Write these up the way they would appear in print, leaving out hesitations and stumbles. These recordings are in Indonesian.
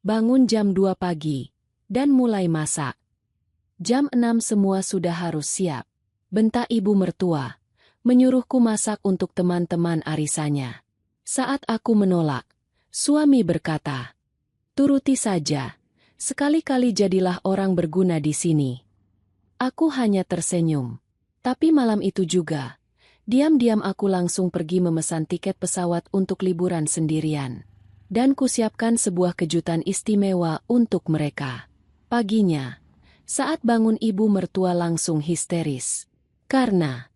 Bangun jam 2 pagi, dan mulai masak. Jam 6 semua sudah harus siap. Bentak ibu mertua, menyuruhku masak untuk teman-teman arisannya. Saat aku menolak, suami berkata, "Turuti saja, sekali-kali jadilah orang berguna di sini." Aku hanya tersenyum. Tapi malam itu juga, diam-diam aku langsung pergi memesan tiket pesawat untuk liburan sendirian. Dan kusiapkan sebuah kejutan istimewa untuk mereka. Paginya, saat bangun ibu mertua langsung histeris. Karena,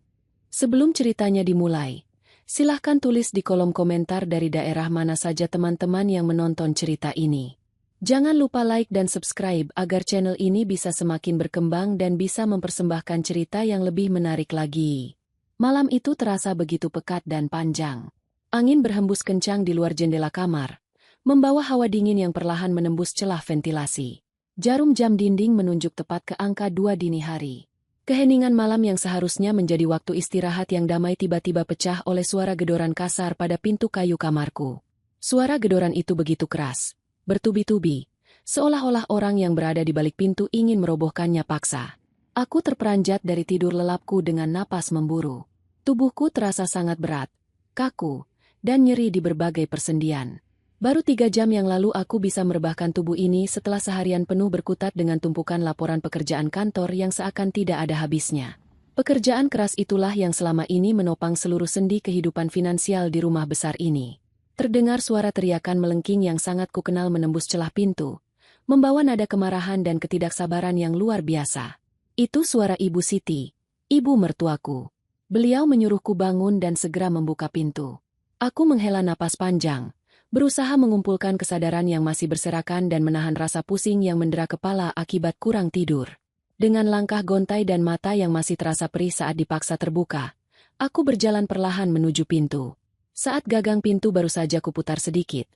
sebelum ceritanya dimulai, silahkan tulis di kolom komentar dari daerah mana saja teman-teman yang menonton cerita ini. Jangan lupa like dan subscribe agar channel ini bisa semakin berkembang dan bisa mempersembahkan cerita yang lebih menarik lagi. Malam itu terasa begitu pekat dan panjang. Angin berhembus kencang di luar jendela kamar, membawa hawa dingin yang perlahan menembus celah ventilasi. Jarum jam dinding menunjuk tepat ke angka 2 dini hari. Keheningan malam yang seharusnya menjadi waktu istirahat yang damai tiba-tiba pecah oleh suara gedoran kasar pada pintu kayu kamarku. Suara gedoran itu begitu keras, bertubi-tubi, seolah-olah orang yang berada di balik pintu ingin merobohkannya paksa. Aku terperanjat dari tidur lelapku dengan napas memburu. Tubuhku terasa sangat berat, kaku, dan nyeri di berbagai persendian. Baru 3 jam yang lalu aku bisa merebahkan tubuh ini setelah seharian penuh berkutat dengan tumpukan laporan pekerjaan kantor yang seakan tidak ada habisnya. Pekerjaan keras itulah yang selama ini menopang seluruh sendi kehidupan finansial di rumah besar ini. Terdengar suara teriakan melengking yang sangat kukenal menembus celah pintu, membawa nada kemarahan dan ketidaksabaran yang luar biasa. Itu suara Ibu Siti, ibu mertuaku. Beliau menyuruhku bangun dan segera membuka pintu. Aku menghela napas panjang, berusaha mengumpulkan kesadaran yang masih berserakan dan menahan rasa pusing yang mendera kepala akibat kurang tidur. Dengan langkah gontai dan mata yang masih terasa perih saat dipaksa terbuka, aku berjalan perlahan menuju pintu. Saat gagang pintu baru saja kuputar sedikit,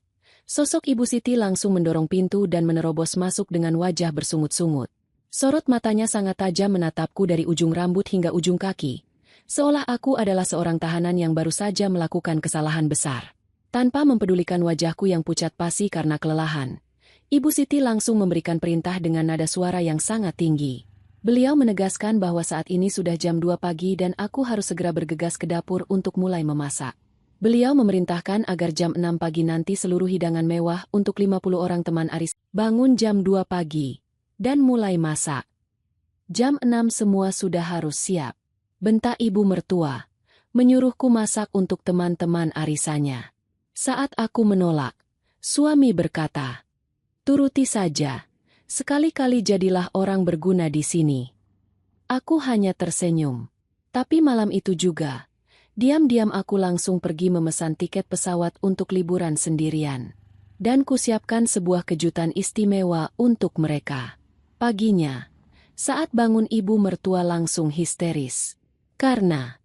sosok Ibu Siti langsung mendorong pintu dan menerobos masuk dengan wajah bersungut-sungut. Sorot matanya sangat tajam menatapku dari ujung rambut hingga ujung kaki, seolah aku adalah seorang tahanan yang baru saja melakukan kesalahan besar. Tanpa mempedulikan wajahku yang pucat pasi karena kelelahan, Ibu Siti langsung memberikan perintah dengan nada suara yang sangat tinggi. Beliau menegaskan bahwa saat ini sudah jam 2 pagi dan aku harus segera bergegas ke dapur untuk mulai memasak. Beliau memerintahkan agar jam 6 pagi nanti seluruh hidangan mewah untuk 50 orang teman aris bangun jam 2 pagi dan mulai masak. Jam 6 semua sudah harus siap. Bentak ibu mertua, menyuruhku masak untuk teman-teman arisannya. Saat aku menolak, suami berkata, "Turuti saja, sekali-kali jadilah orang berguna di sini." Aku hanya tersenyum. Tapi malam itu juga, diam-diam aku langsung pergi memesan tiket pesawat untuk liburan sendirian. Dan kusiapkan sebuah kejutan istimewa untuk mereka. Paginya, saat bangun ibu mertua langsung histeris. Karena,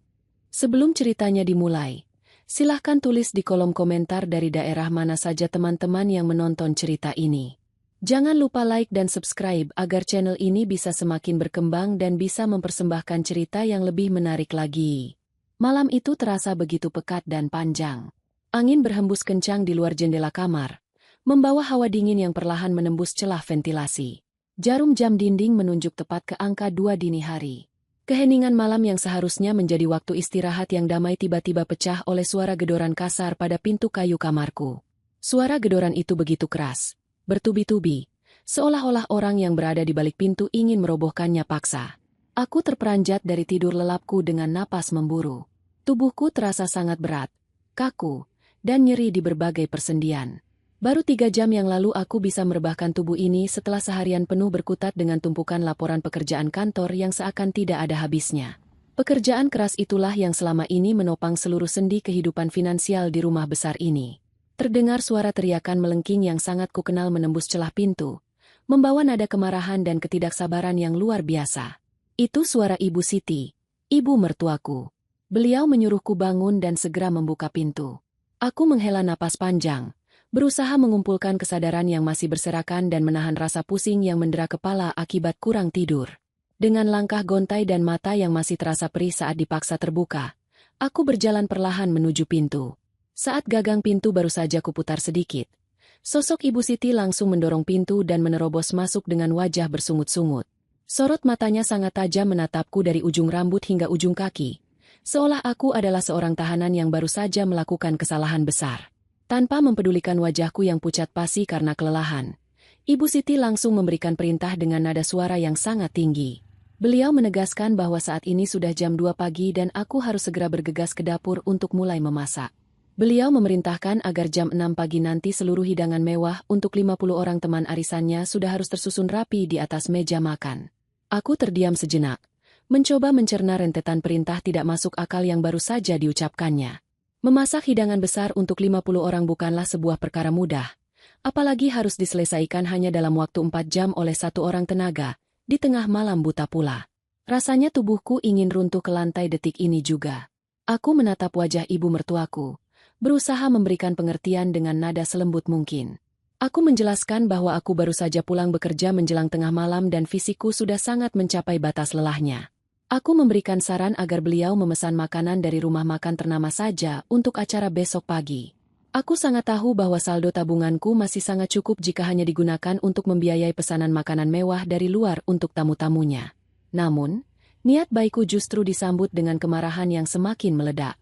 sebelum ceritanya dimulai, silahkan tulis di kolom komentar dari daerah mana saja teman-teman yang menonton cerita ini. Jangan lupa like dan subscribe agar channel ini bisa semakin berkembang dan bisa mempersembahkan cerita yang lebih menarik lagi. Malam itu terasa begitu pekat dan panjang. Angin berhembus kencang di luar jendela kamar, membawa hawa dingin yang perlahan menembus celah ventilasi. Jarum jam dinding menunjuk tepat ke angka 2 dini hari. Keheningan malam yang seharusnya menjadi waktu istirahat yang damai tiba-tiba pecah oleh suara gedoran kasar pada pintu kayu kamarku. Suara gedoran itu begitu keras, bertubi-tubi, seolah-olah orang yang berada di balik pintu ingin merobohkannya paksa. Aku terperanjat dari tidur lelapku dengan napas memburu. Tubuhku terasa sangat berat, kaku, dan nyeri di berbagai persendian. Baru 3 jam yang lalu aku bisa merebahkan tubuh ini setelah seharian penuh berkutat dengan tumpukan laporan pekerjaan kantor yang seakan tidak ada habisnya. Pekerjaan keras itulah yang selama ini menopang seluruh sendi kehidupan finansial di rumah besar ini. Terdengar suara teriakan melengking yang sangat kukenal menembus celah pintu, membawa nada kemarahan dan ketidaksabaran yang luar biasa. Itu suara Ibu Siti, ibu mertuaku. Beliau menyuruhku bangun dan segera membuka pintu. Aku menghela napas panjang, berusaha mengumpulkan kesadaran yang masih berserakan dan menahan rasa pusing yang mendera kepala akibat kurang tidur. Dengan langkah gontai dan mata yang masih terasa perih saat dipaksa terbuka, aku berjalan perlahan menuju pintu. Saat gagang pintu baru saja kuputar sedikit, Sosok Ibu Siti langsung mendorong pintu dan menerobos masuk dengan wajah bersungut-sungut. Sorot matanya sangat tajam menatapku dari ujung rambut hingga ujung kaki, seolah aku adalah seorang tahanan yang baru saja melakukan kesalahan besar. Tanpa mempedulikan wajahku yang pucat pasi karena kelelahan, Ibu Siti langsung memberikan perintah dengan nada suara yang sangat tinggi. Beliau menegaskan bahwa saat ini sudah jam 2 pagi dan aku harus segera bergegas ke dapur untuk mulai memasak. Beliau memerintahkan agar jam 6 pagi nanti seluruh hidangan mewah untuk 50 orang teman arisannya sudah harus tersusun rapi di atas meja makan. Aku terdiam sejenak, mencoba mencerna rentetan perintah tidak masuk akal yang baru saja diucapkannya. Memasak hidangan besar untuk 50 orang bukanlah sebuah perkara mudah, apalagi harus diselesaikan hanya dalam waktu 4 jam oleh satu orang tenaga, di tengah malam buta pula. Rasanya tubuhku ingin runtuh ke lantai detik ini juga. Aku menatap wajah ibu mertuaku, berusaha memberikan pengertian dengan nada selembut mungkin. Aku menjelaskan bahwa aku baru saja pulang bekerja menjelang tengah malam dan fisikku sudah sangat mencapai batas lelahnya. Aku memberikan saran agar beliau memesan makanan dari rumah makan ternama saja untuk acara besok pagi. Aku sangat tahu bahwa saldo tabunganku masih sangat cukup jika hanya digunakan untuk membiayai pesanan makanan mewah dari luar untuk tamu-tamunya. Namun, niat baikku justru disambut dengan kemarahan yang semakin meledak.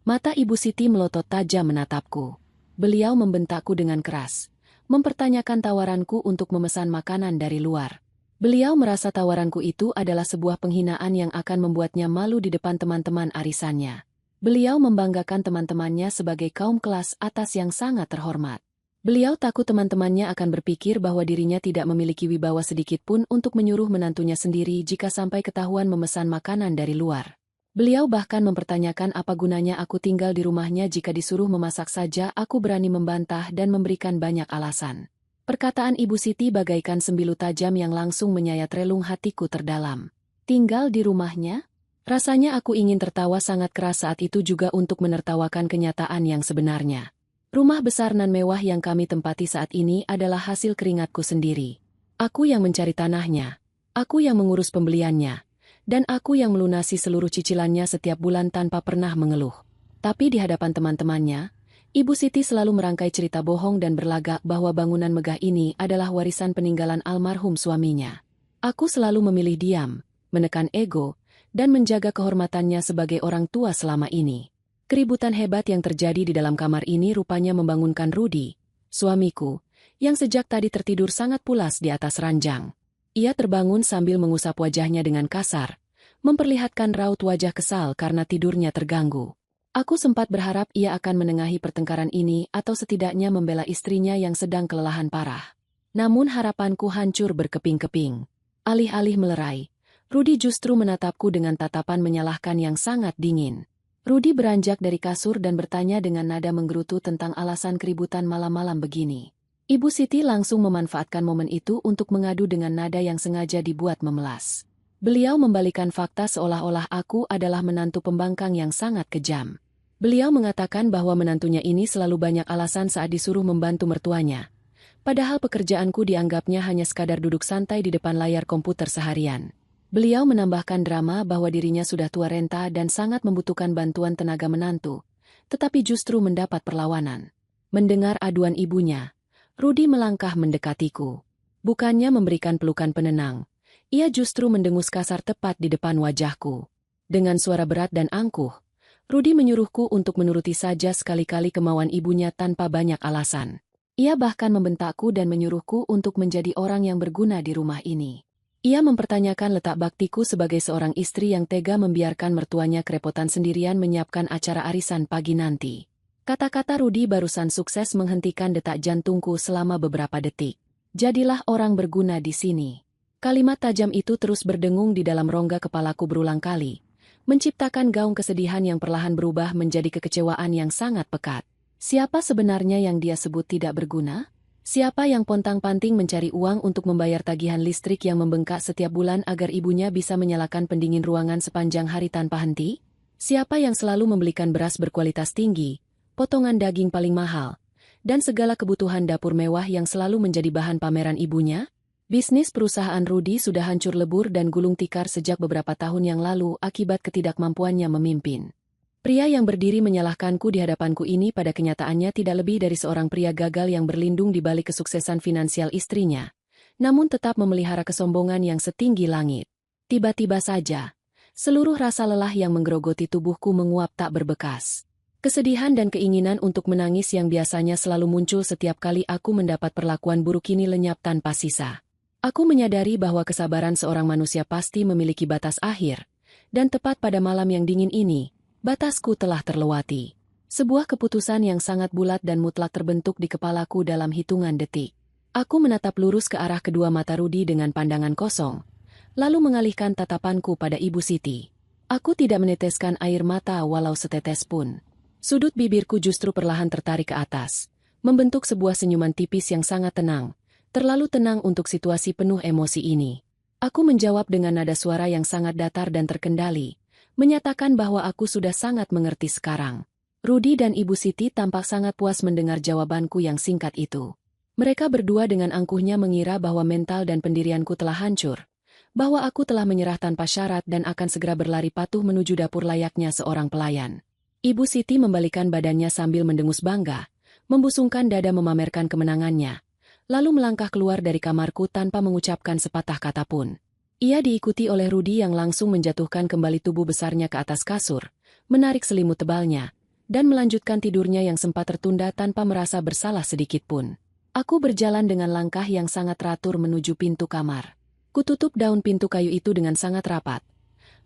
Mata Ibu Siti melotot tajam menatapku. Beliau membentakku dengan keras, mempertanyakan tawaranku untuk memesan makanan dari luar. Beliau merasa tawaranku itu adalah sebuah penghinaan yang akan membuatnya malu di depan teman-teman arisannya. Beliau membanggakan teman-temannya sebagai kaum kelas atas yang sangat terhormat. Beliau takut teman-temannya akan berpikir bahwa dirinya tidak memiliki wibawa sedikit pun untuk menyuruh menantunya sendiri jika sampai ketahuan memesan makanan dari luar. Beliau bahkan mempertanyakan apa gunanya aku tinggal di rumahnya jika disuruh memasak saja aku berani membantah dan memberikan banyak alasan. Perkataan Ibu Siti bagaikan sembilu tajam yang langsung menyayat relung hatiku terdalam. Tinggal di rumahnya? Rasanya aku ingin tertawa sangat keras saat itu juga untuk menertawakan kenyataan yang sebenarnya. Rumah besar nan mewah yang kami tempati saat ini adalah hasil keringatku sendiri. Aku yang mencari tanahnya, aku yang mengurus pembeliannya, dan aku yang melunasi seluruh cicilannya setiap bulan tanpa pernah mengeluh. Tapi di hadapan teman-temannya, Ibu Siti selalu merangkai cerita bohong dan berlagak bahwa bangunan megah ini adalah warisan peninggalan almarhum suaminya. Aku selalu memilih diam, menekan ego, dan menjaga kehormatannya sebagai orang tua selama ini. Keributan hebat yang terjadi di dalam kamar ini rupanya membangunkan Rudi, suamiku, yang sejak tadi tertidur sangat pulas di atas ranjang. Ia terbangun sambil mengusap wajahnya dengan kasar, memperlihatkan raut wajah kesal karena tidurnya terganggu. Aku sempat berharap ia akan menengahi pertengkaran ini atau setidaknya membela istrinya yang sedang kelelahan parah. Namun harapanku hancur berkeping-keping. Alih-alih melerai, Rudi justru menatapku dengan tatapan menyalahkan yang sangat dingin. Rudi beranjak dari kasur dan bertanya dengan nada menggerutu tentang alasan keributan malam-malam begini. Ibu Siti langsung memanfaatkan momen itu untuk mengadu dengan nada yang sengaja dibuat memelas. Beliau membalikan fakta seolah-olah aku adalah menantu pembangkang yang sangat kejam. Beliau mengatakan bahwa menantunya ini selalu banyak alasan saat disuruh membantu mertuanya. Padahal pekerjaanku dianggapnya hanya sekadar duduk santai di depan layar komputer seharian. Beliau menambahkan drama bahwa dirinya sudah tua renta dan sangat membutuhkan bantuan tenaga menantu, tetapi justru mendapat perlawanan. Mendengar aduan ibunya, Rudi melangkah mendekatiku. Bukannya memberikan pelukan penenang, ia justru mendengus kasar tepat di depan wajahku. Dengan suara berat dan angkuh, Rudi menyuruhku untuk menuruti saja sekali-kali kemauan ibunya tanpa banyak alasan. Ia bahkan membentakku dan menyuruhku untuk menjadi orang yang berguna di rumah ini. Ia mempertanyakan letak baktiku sebagai seorang istri yang tega membiarkan mertuanya kerepotan sendirian menyiapkan acara arisan pagi nanti. Kata-kata Rudi barusan sukses menghentikan detak jantungku selama beberapa detik. Jadilah orang berguna di sini. Kalimat tajam itu terus berdengung di dalam rongga kepalaku berulang kali, menciptakan gaung kesedihan yang perlahan berubah menjadi kekecewaan yang sangat pekat. Siapa sebenarnya yang dia sebut tidak berguna? Siapa yang pontang-panting mencari uang untuk membayar tagihan listrik yang membengkak setiap bulan agar ibunya bisa menyalakan pendingin ruangan sepanjang hari tanpa henti? Siapa yang selalu membelikan beras berkualitas tinggi, potongan daging paling mahal, dan segala kebutuhan dapur mewah yang selalu menjadi bahan pameran ibunya? Bisnis perusahaan Rudi sudah hancur lebur dan gulung tikar sejak beberapa tahun yang lalu akibat ketidakmampuannya memimpin. Pria yang berdiri menyalahkanku di hadapanku ini pada kenyataannya tidak lebih dari seorang pria gagal yang berlindung di balik kesuksesan finansial istrinya, namun tetap memelihara kesombongan yang setinggi langit. Tiba-tiba saja, seluruh rasa lelah yang menggerogoti tubuhku menguap tak berbekas. Kesedihan dan keinginan untuk menangis yang biasanya selalu muncul setiap kali aku mendapat perlakuan buruk ini lenyap tanpa sisa. Aku menyadari bahwa kesabaran seorang manusia pasti memiliki batas akhir, dan tepat pada malam yang dingin ini, batasku telah terlewati. Sebuah keputusan yang sangat bulat dan mutlak terbentuk di kepalaku dalam hitungan detik. Aku menatap lurus ke arah kedua mata Rudy dengan pandangan kosong, lalu mengalihkan tatapanku pada Ibu Siti. Aku tidak meneteskan air mata walau setetes pun. Sudut bibirku justru perlahan tertarik ke atas, membentuk sebuah senyuman tipis yang sangat tenang, terlalu tenang untuk situasi penuh emosi ini. Aku menjawab dengan nada suara yang sangat datar dan terkendali, menyatakan bahwa aku sudah sangat mengerti sekarang. Rudy dan Ibu Siti tampak sangat puas mendengar jawabanku yang singkat itu. Mereka berdua dengan angkuhnya mengira bahwa mental dan pendirianku telah hancur, bahwa aku telah menyerah tanpa syarat dan akan segera berlari patuh menuju dapur layaknya seorang pelayan. Ibu Siti membalikan badannya sambil mendengus bangga, membusungkan dada memamerkan kemenangannya, lalu melangkah keluar dari kamarku tanpa mengucapkan sepatah kata pun. Ia diikuti oleh Rudy yang langsung menjatuhkan kembali tubuh besarnya ke atas kasur, menarik selimut tebalnya, dan melanjutkan tidurnya yang sempat tertunda tanpa merasa bersalah sedikit pun. Aku berjalan dengan langkah yang sangat teratur menuju pintu kamar. Kututup daun pintu kayu itu dengan sangat rapat,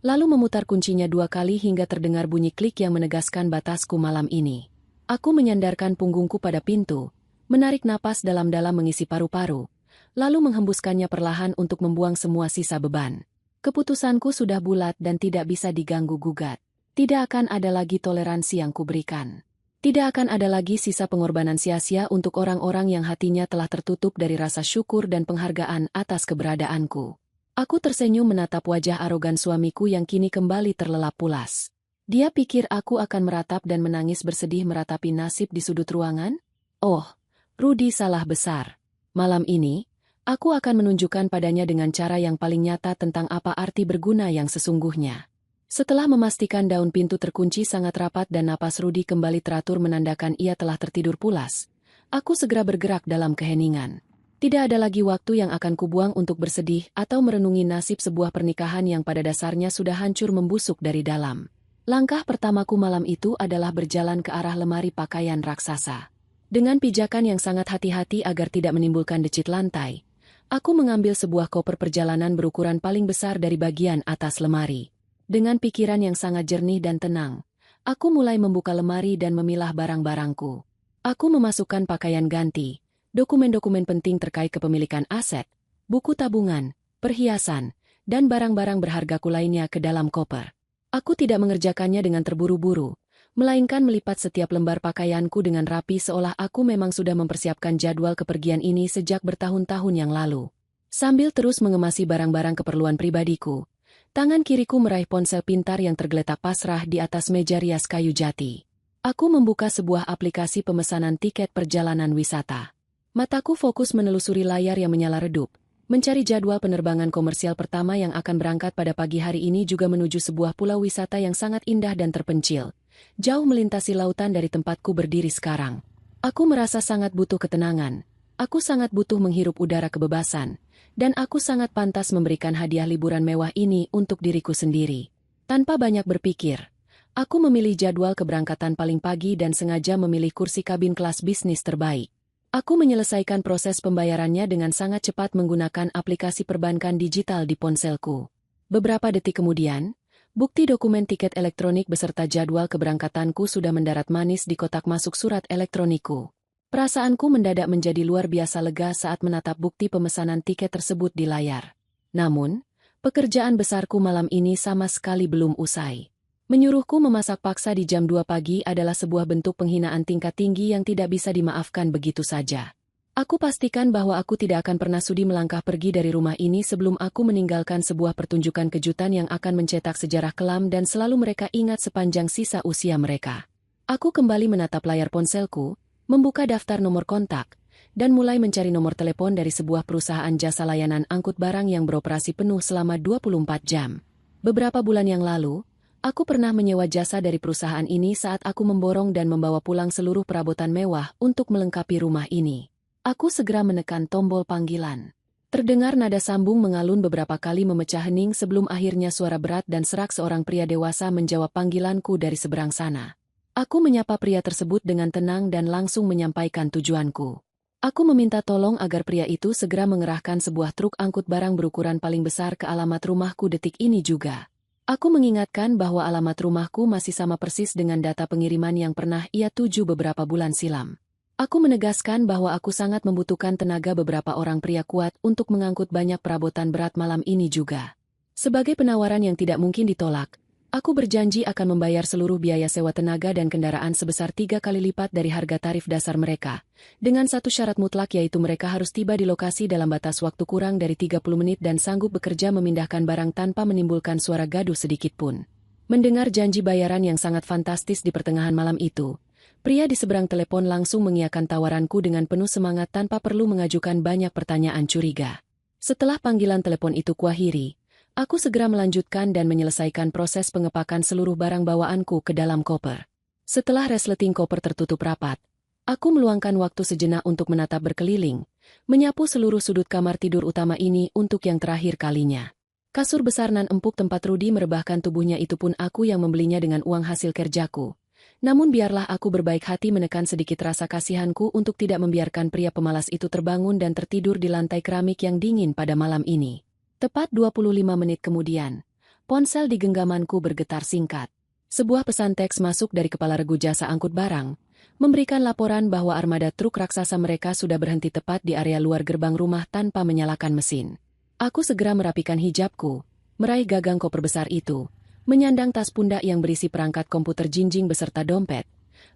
lalu memutar kuncinya 2 kali hingga terdengar bunyi klik yang menegaskan batasku malam ini. Aku menyandarkan punggungku pada pintu, menarik napas dalam-dalam mengisi paru-paru, lalu menghembuskannya perlahan untuk membuang semua sisa beban. Keputusanku sudah bulat dan tidak bisa diganggu-gugat. Tidak akan ada lagi toleransi yang kuberikan. Tidak akan ada lagi sisa pengorbanan sia-sia untuk orang-orang yang hatinya telah tertutup dari rasa syukur dan penghargaan atas keberadaanku. Aku tersenyum menatap wajah arogan suamiku yang kini kembali terlelap pulas. Dia pikir aku akan meratap dan menangis bersedih meratapi nasib di sudut ruangan? Oh, Rudy salah besar. Malam ini, aku akan menunjukkan padanya dengan cara yang paling nyata tentang apa arti berguna yang sesungguhnya. Setelah memastikan daun pintu terkunci sangat rapat dan napas Rudy kembali teratur menandakan ia telah tertidur pulas, aku segera bergerak dalam keheningan. Tidak ada lagi waktu yang akan kubuang untuk bersedih atau merenungi nasib sebuah pernikahan yang pada dasarnya sudah hancur membusuk dari dalam. Langkah pertamaku malam itu adalah berjalan ke arah lemari pakaian raksasa. Dengan pijakan yang sangat hati-hati agar tidak menimbulkan decit lantai, aku mengambil sebuah koper perjalanan berukuran paling besar dari bagian atas lemari. Dengan pikiran yang sangat jernih dan tenang, aku mulai membuka lemari dan memilah barang-barangku. Aku memasukkan pakaian ganti, dokumen-dokumen penting terkait kepemilikan aset, buku tabungan, perhiasan, dan barang-barang berhargaku lainnya ke dalam koper. Aku tidak mengerjakannya dengan terburu-buru, melainkan melipat setiap lembar pakaianku dengan rapi seolah aku memang sudah mempersiapkan jadwal kepergian ini sejak bertahun-tahun yang lalu. Sambil terus mengemasi barang-barang keperluan pribadiku, tangan kiriku meraih ponsel pintar yang tergeletak pasrah di atas meja rias kayu jati. Aku membuka sebuah aplikasi pemesanan tiket perjalanan wisata. Mataku fokus menelusuri layar yang menyala redup, mencari jadwal penerbangan komersial pertama yang akan berangkat pada pagi hari ini juga menuju sebuah pulau wisata yang sangat indah dan terpencil, jauh melintasi lautan dari tempatku berdiri sekarang. Aku merasa sangat butuh ketenangan, aku sangat butuh menghirup udara kebebasan, dan aku sangat pantas memberikan hadiah liburan mewah ini untuk diriku sendiri. Tanpa banyak berpikir, aku memilih jadwal keberangkatan paling pagi dan sengaja memilih kursi kabin kelas bisnis terbaik. Aku menyelesaikan proses pembayarannya dengan sangat cepat menggunakan aplikasi perbankan digital di ponselku. Beberapa detik kemudian, bukti dokumen tiket elektronik beserta jadwal keberangkatanku sudah mendarat manis di kotak masuk surat elektronikku. Perasaanku mendadak menjadi luar biasa lega saat menatap bukti pemesanan tiket tersebut di layar. Namun, pekerjaan besarku malam ini sama sekali belum usai. Menyuruhku memasak paksa di jam 2 pagi adalah sebuah bentuk penghinaan tingkat tinggi yang tidak bisa dimaafkan begitu saja. Aku pastikan bahwa aku tidak akan pernah sudi melangkah pergi dari rumah ini sebelum aku meninggalkan sebuah pertunjukan kejutan yang akan mencetak sejarah kelam dan selalu mereka ingat sepanjang sisa usia mereka. Aku kembali menatap layar ponselku, membuka daftar nomor kontak, dan mulai mencari nomor telepon dari sebuah perusahaan jasa layanan angkut barang yang beroperasi penuh selama 24 jam. Beberapa bulan yang lalu, Aku pernah menyewa jasa dari perusahaan ini saat aku memborong dan membawa pulang seluruh perabotan mewah untuk melengkapi rumah ini. Aku segera menekan tombol panggilan. Terdengar nada sambung mengalun beberapa kali memecah hening sebelum akhirnya suara berat dan serak seorang pria dewasa menjawab panggilanku dari seberang sana. Aku menyapa pria tersebut dengan tenang dan langsung menyampaikan tujuanku. Aku meminta tolong agar pria itu segera mengerahkan sebuah truk angkut barang berukuran paling besar ke alamat rumahku detik ini juga. Aku mengingatkan bahwa alamat rumahku masih sama persis dengan data pengiriman yang pernah ia tuju beberapa bulan silam. Aku menegaskan bahwa aku sangat membutuhkan tenaga beberapa orang pria kuat untuk mengangkut banyak perabotan berat malam ini juga. Sebagai penawaran yang tidak mungkin ditolak, aku berjanji akan membayar seluruh biaya sewa tenaga dan kendaraan sebesar 3 kali lipat dari harga tarif dasar mereka, dengan satu syarat mutlak yaitu mereka harus tiba di lokasi dalam batas waktu kurang dari 30 menit dan sanggup bekerja memindahkan barang tanpa menimbulkan suara gaduh sedikit pun. Mendengar janji bayaran yang sangat fantastis di pertengahan malam itu, pria di seberang telepon langsung mengiyakan tawaranku dengan penuh semangat tanpa perlu mengajukan banyak pertanyaan curiga. Setelah panggilan telepon itu kuakhiri, aku segera melanjutkan dan menyelesaikan proses pengepakan seluruh barang bawaanku ke dalam koper. Setelah resleting koper tertutup rapat, aku meluangkan waktu sejenak untuk menatap berkeliling, menyapu seluruh sudut kamar tidur utama ini untuk yang terakhir kalinya. Kasur besar nan empuk tempat Rudy merebahkan tubuhnya itu pun aku yang membelinya dengan uang hasil kerjaku. Namun biarlah aku berbaik hati menekan sedikit rasa kasihanku untuk tidak membiarkan pria pemalas itu terbangun dan tertidur di lantai keramik yang dingin pada malam ini. Tepat 25 menit kemudian, ponsel di genggamanku bergetar singkat. Sebuah pesan teks masuk dari kepala regu jasa angkut barang, memberikan laporan bahwa armada truk raksasa mereka sudah berhenti tepat di area luar gerbang rumah tanpa menyalakan mesin. Aku segera merapikan hijabku, meraih gagang koper besar itu, menyandang tas pundak yang berisi perangkat komputer jinjing beserta dompet,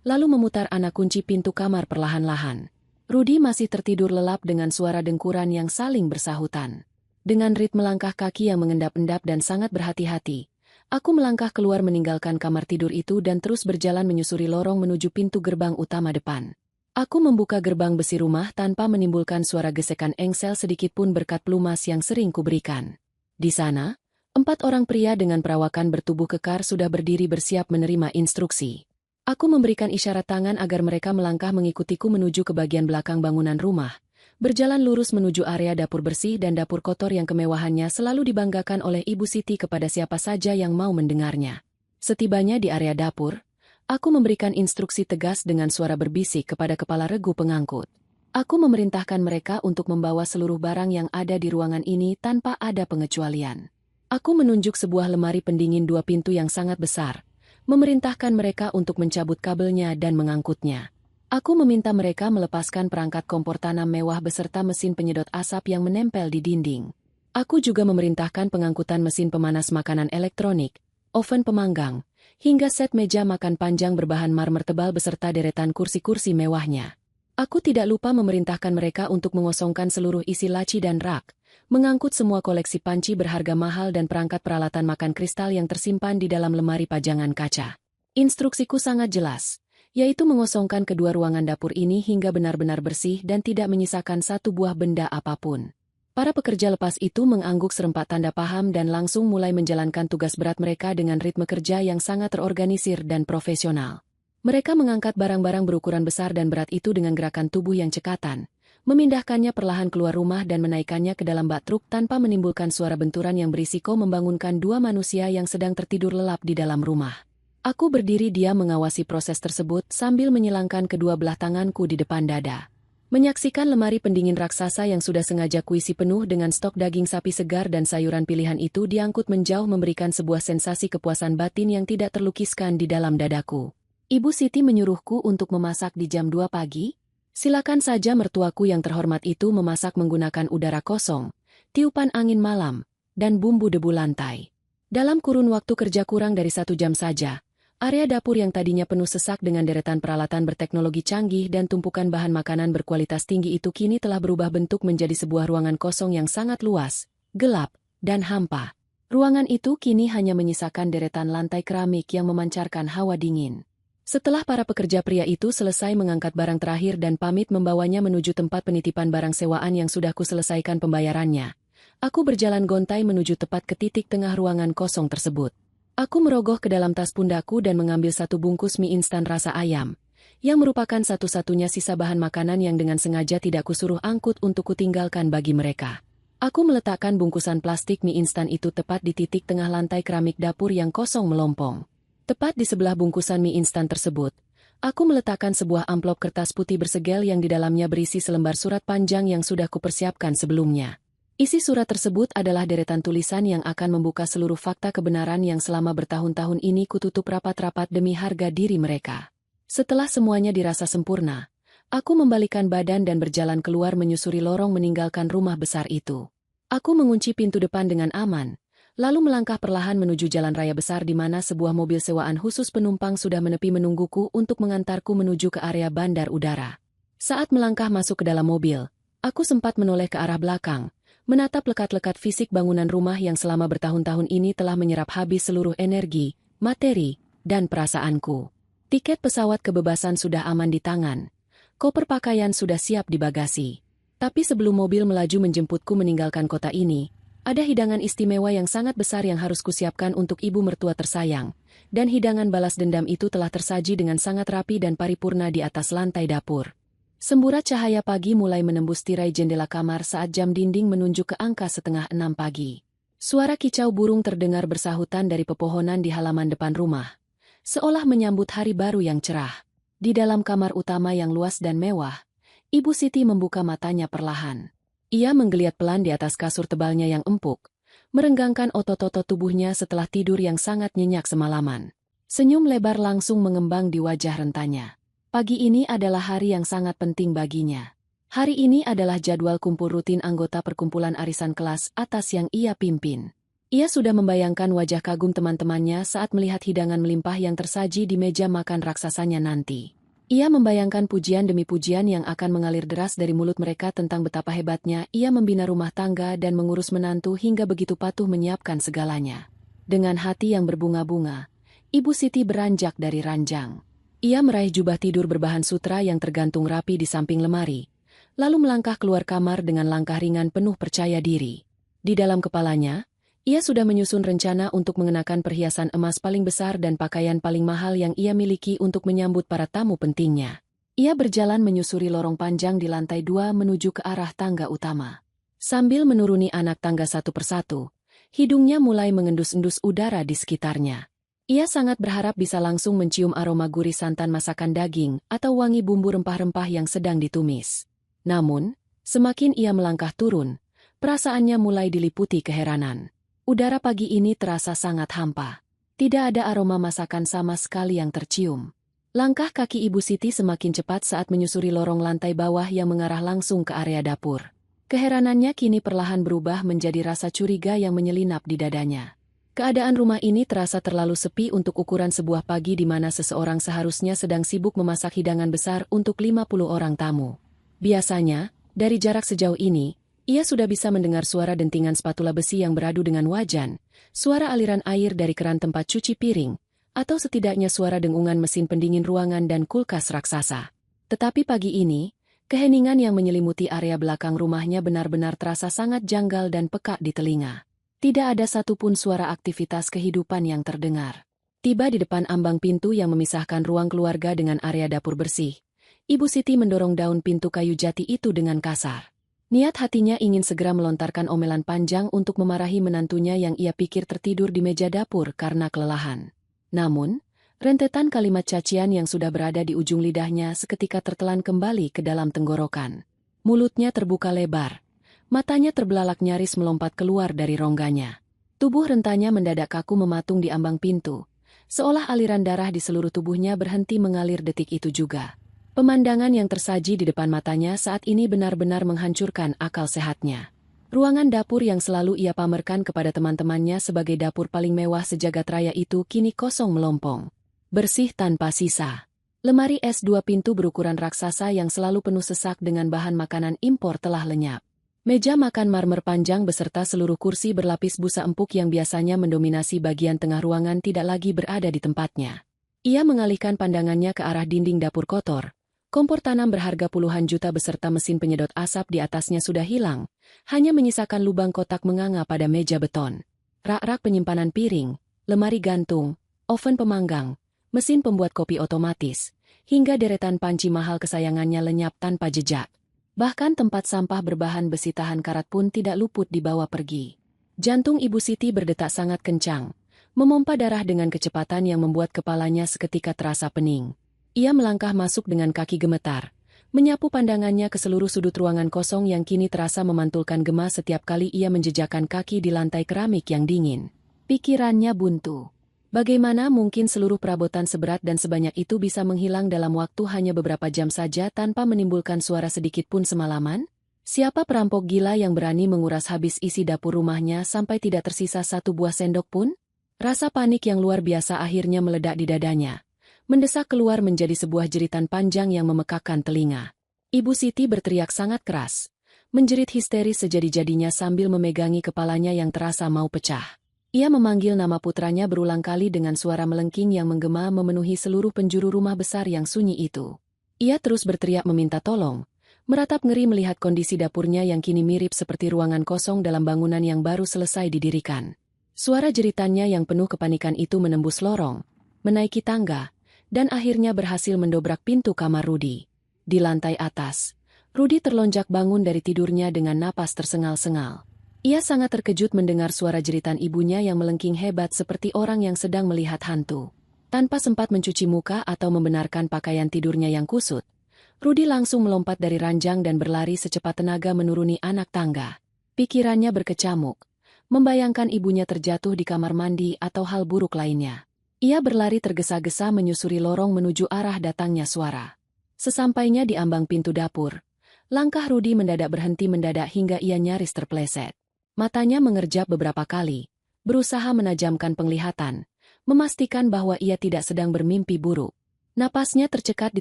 lalu memutar anak kunci pintu kamar perlahan-lahan. Rudy masih tertidur lelap dengan suara dengkuran yang saling bersahutan. Dengan ritme langkah kaki yang mengendap-endap dan sangat berhati-hati, aku melangkah keluar meninggalkan kamar tidur itu dan terus berjalan menyusuri lorong menuju pintu gerbang utama depan. Aku membuka gerbang besi rumah tanpa menimbulkan suara gesekan engsel sedikitpun berkat pelumas yang sering kuberikan. Di sana, 4 orang pria dengan perawakan bertubuh kekar sudah berdiri bersiap menerima instruksi. Aku memberikan isyarat tangan agar mereka melangkah mengikutiku menuju ke bagian belakang bangunan rumah, berjalan lurus menuju area dapur bersih dan dapur kotor yang kemewahannya selalu dibanggakan oleh Ibu Siti kepada siapa saja yang mau mendengarnya. Setibanya di area dapur, aku memberikan instruksi tegas dengan suara berbisik kepada kepala regu pengangkut. Aku memerintahkan mereka untuk membawa seluruh barang yang ada di ruangan ini tanpa ada pengecualian. Aku menunjuk sebuah lemari pendingin 2 pintu yang sangat besar, memerintahkan mereka untuk mencabut kabelnya dan mengangkutnya. Aku meminta mereka melepaskan perangkat kompor tanam mewah beserta mesin penyedot asap yang menempel di dinding. Aku juga memerintahkan pengangkutan mesin pemanas makanan elektronik, oven pemanggang, hingga set meja makan panjang berbahan marmer tebal beserta deretan kursi-kursi mewahnya. Aku tidak lupa memerintahkan mereka untuk mengosongkan seluruh isi laci dan rak, mengangkut semua koleksi panci berharga mahal dan perangkat peralatan makan kristal yang tersimpan di dalam lemari pajangan kaca. Instruksiku sangat jelas, yaitu mengosongkan kedua ruangan dapur ini hingga benar-benar bersih dan tidak menyisakan satu buah benda apapun. Para pekerja lepas itu mengangguk serempak tanda paham dan langsung mulai menjalankan tugas berat mereka dengan ritme kerja yang sangat terorganisir dan profesional. Mereka mengangkat barang-barang berukuran besar dan berat itu dengan gerakan tubuh yang cekatan, memindahkannya perlahan keluar rumah dan menaikkannya ke dalam bak truk tanpa menimbulkan suara benturan yang berisiko membangunkan 2 manusia yang sedang tertidur lelap di dalam rumah. Aku berdiri diam mengawasi proses tersebut sambil menyilangkan kedua belah tanganku di depan dada. Menyaksikan lemari pendingin raksasa yang sudah sengaja kuisi penuh dengan stok daging sapi segar dan sayuran pilihan itu diangkut menjauh memberikan sebuah sensasi kepuasan batin yang tidak terlukiskan di dalam dadaku. Ibu Siti menyuruhku untuk memasak di jam 2 pagi? Silakan saja mertuaku yang terhormat itu memasak menggunakan udara kosong, tiupan angin malam, dan bumbu debu lantai. Dalam kurun waktu kerja kurang dari 1 jam saja, area dapur yang tadinya penuh sesak dengan deretan peralatan berteknologi canggih dan tumpukan bahan makanan berkualitas tinggi itu kini telah berubah bentuk menjadi sebuah ruangan kosong yang sangat luas, gelap, dan hampa. Ruangan itu kini hanya menyisakan deretan lantai keramik yang memancarkan hawa dingin. Setelah para pekerja pria itu selesai mengangkat barang terakhir dan pamit membawanya menuju tempat penitipan barang sewaan yang sudah kuselesaikan pembayarannya, aku berjalan gontai menuju tepat ke titik tengah ruangan kosong tersebut. Aku merogoh ke dalam tas pundakku dan mengambil satu bungkus mie instan rasa ayam, yang merupakan satu-satunya sisa bahan makanan yang dengan sengaja tidak kusuruh angkut untuk kutinggalkan bagi mereka. Aku meletakkan bungkusan plastik mie instan itu tepat di titik tengah lantai keramik dapur yang kosong melompong. Tepat di sebelah bungkusan mie instan tersebut, aku meletakkan sebuah amplop kertas putih bersegel yang di dalamnya berisi selembar surat panjang yang sudah kupersiapkan sebelumnya. Isi surat tersebut adalah deretan tulisan yang akan membuka seluruh fakta kebenaran yang selama bertahun-tahun ini kututup rapat-rapat demi harga diri mereka. Setelah semuanya dirasa sempurna, aku membalikan badan dan berjalan keluar menyusuri lorong meninggalkan rumah besar itu. Aku mengunci pintu depan dengan aman, lalu melangkah perlahan menuju jalan raya besar di mana sebuah mobil sewaan khusus penumpang sudah menepi menungguku untuk mengantarku menuju ke area bandar udara. Saat melangkah masuk ke dalam mobil, aku sempat menoleh ke arah belakang, menatap lekat-lekat fisik bangunan rumah yang selama bertahun-tahun ini telah menyerap habis seluruh energi, materi, dan perasaanku. Tiket pesawat kebebasan sudah aman di tangan. Koper pakaian sudah siap di bagasi. Tapi sebelum mobil melaju menjemputku meninggalkan kota ini, ada hidangan istimewa yang sangat besar yang harus kusiapkan untuk ibu mertua tersayang, dan hidangan balas dendam itu telah tersaji dengan sangat rapi dan paripurna di atas lantai dapur. Semburat cahaya pagi mulai menembus tirai jendela kamar saat jam dinding menunjuk ke angka 5:30 pagi. Suara kicau burung terdengar bersahutan dari pepohonan di halaman depan rumah, seolah menyambut hari baru yang cerah. Di dalam kamar utama yang luas dan mewah, Ibu Siti membuka matanya perlahan. Ia menggeliat pelan di atas kasur tebalnya yang empuk, merenggangkan otot-otot tubuhnya setelah tidur yang sangat nyenyak semalaman. Senyum lebar langsung mengembang di wajah rentanya. Pagi ini adalah hari yang sangat penting baginya. Hari ini adalah jadwal kumpul rutin anggota perkumpulan arisan kelas atas yang ia pimpin. Ia sudah membayangkan wajah kagum teman-temannya saat melihat hidangan melimpah yang tersaji di meja makan raksasanya nanti. Ia membayangkan pujian demi pujian yang akan mengalir deras dari mulut mereka tentang betapa hebatnya ia membina rumah tangga dan mengurus menantu hingga begitu patuh menyiapkan segalanya. Dengan hati yang berbunga-bunga, Ibu Siti beranjak dari ranjang. Ia meraih jubah tidur berbahan sutra yang tergantung rapi di samping lemari, lalu melangkah keluar kamar dengan langkah ringan penuh percaya diri. Di dalam kepalanya, ia sudah menyusun rencana untuk mengenakan perhiasan emas paling besar dan pakaian paling mahal yang ia miliki untuk menyambut para tamu pentingnya. Ia berjalan menyusuri lorong panjang di lantai 2 menuju ke arah tangga utama. Sambil menuruni anak tangga satu persatu, hidungnya mulai mengendus-endus udara di sekitarnya. Ia sangat berharap bisa langsung mencium aroma gurih santan masakan daging atau wangi bumbu rempah-rempah yang sedang ditumis. Namun, semakin ia melangkah turun, perasaannya mulai diliputi keheranan. Udara pagi ini terasa sangat hampa. Tidak ada aroma masakan sama sekali yang tercium. Langkah kaki Ibu Siti semakin cepat saat menyusuri lorong lantai bawah yang mengarah langsung ke area dapur. Keheranannya kini perlahan berubah menjadi rasa curiga yang menyelinap di dadanya. Keadaan rumah ini terasa terlalu sepi untuk ukuran sebuah pagi di mana seseorang seharusnya sedang sibuk memasak hidangan besar untuk 50 orang tamu. Biasanya, dari jarak sejauh ini, ia sudah bisa mendengar suara dentingan spatula besi yang beradu dengan wajan, suara aliran air dari keran tempat cuci piring, atau setidaknya suara dengungan mesin pendingin ruangan dan kulkas raksasa. Tetapi pagi ini, keheningan yang menyelimuti area belakang rumahnya benar-benar terasa sangat janggal dan peka di telinga. Tidak ada satupun suara aktivitas kehidupan yang terdengar. Tiba di depan ambang pintu yang memisahkan ruang keluarga dengan area dapur bersih, Ibu Siti mendorong daun pintu kayu jati itu dengan kasar. Niat hatinya ingin segera melontarkan omelan panjang untuk memarahi menantunya yang ia pikir tertidur di meja dapur karena kelelahan. Namun, rentetan kalimat cacian yang sudah berada di ujung lidahnya seketika tertelan kembali ke dalam tenggorokan. Mulutnya terbuka lebar. Matanya terbelalak nyaris melompat keluar dari rongganya. Tubuh rentanya mendadak kaku mematung di ambang pintu, seolah aliran darah di seluruh tubuhnya berhenti mengalir detik itu juga. Pemandangan yang tersaji di depan matanya saat ini benar-benar menghancurkan akal sehatnya. Ruangan dapur yang selalu ia pamerkan kepada teman-temannya sebagai dapur paling mewah sejagat raya itu kini kosong melompong. Bersih tanpa sisa. Lemari es 2 pintu berukuran raksasa yang selalu penuh sesak dengan bahan makanan impor telah lenyap. Meja makan marmer panjang beserta seluruh kursi berlapis busa empuk yang biasanya mendominasi bagian tengah ruangan tidak lagi berada di tempatnya. Ia mengalihkan pandangannya ke arah dinding dapur kotor. Kompor tanam berharga puluhan juta beserta mesin penyedot asap di atasnya sudah hilang, hanya menyisakan lubang kotak menganga pada meja beton. Rak-rak penyimpanan piring, lemari gantung, oven pemanggang, mesin pembuat kopi otomatis, hingga deretan panci mahal kesayangannya lenyap tanpa jejak. Bahkan tempat sampah berbahan besi tahan karat pun tidak luput dibawa pergi. Jantung Ibu Siti berdetak sangat kencang, memompa darah dengan kecepatan yang membuat kepalanya seketika terasa pening. Ia melangkah masuk dengan kaki gemetar, menyapu pandangannya ke seluruh sudut ruangan kosong yang kini terasa memantulkan gema setiap kali ia menjejakkan kaki di lantai keramik yang dingin. Pikirannya buntu. Bagaimana mungkin seluruh perabotan seberat dan sebanyak itu bisa menghilang dalam waktu hanya beberapa jam saja tanpa menimbulkan suara sedikit pun semalaman? Siapa perampok gila yang berani menguras habis isi dapur rumahnya sampai tidak tersisa satu buah sendok pun? Rasa panik yang luar biasa akhirnya meledak di dadanya, mendesak keluar menjadi sebuah jeritan panjang yang memekakkan telinga. Ibu Siti berteriak sangat keras, menjerit histeris sejadi-jadinya sambil memegangi kepalanya yang terasa mau pecah. Ia memanggil nama putranya berulang kali dengan suara melengking yang menggema memenuhi seluruh penjuru rumah besar yang sunyi itu. Ia terus berteriak meminta tolong, meratap ngeri melihat kondisi dapurnya yang kini mirip seperti ruangan kosong dalam bangunan yang baru selesai didirikan. Suara jeritannya yang penuh kepanikan itu menembus lorong, menaiki tangga, dan akhirnya berhasil mendobrak pintu kamar Rudi. Di lantai atas, Rudi terlonjak bangun dari tidurnya dengan napas tersengal-sengal. Ia sangat terkejut mendengar suara jeritan ibunya yang melengking hebat seperti orang yang sedang melihat hantu. Tanpa sempat mencuci muka atau membenarkan pakaian tidurnya yang kusut, Rudi langsung melompat dari ranjang dan berlari secepat tenaga menuruni anak tangga. Pikirannya berkecamuk, membayangkan ibunya terjatuh di kamar mandi atau hal buruk lainnya. Ia berlari tergesa-gesa menyusuri lorong menuju arah datangnya suara. Sesampainya di ambang pintu dapur, langkah Rudi mendadak berhenti mendadak hingga ia nyaris terpleset. Matanya mengerjap beberapa kali, berusaha menajamkan penglihatan, memastikan bahwa ia tidak sedang bermimpi buruk. Napasnya tercekat di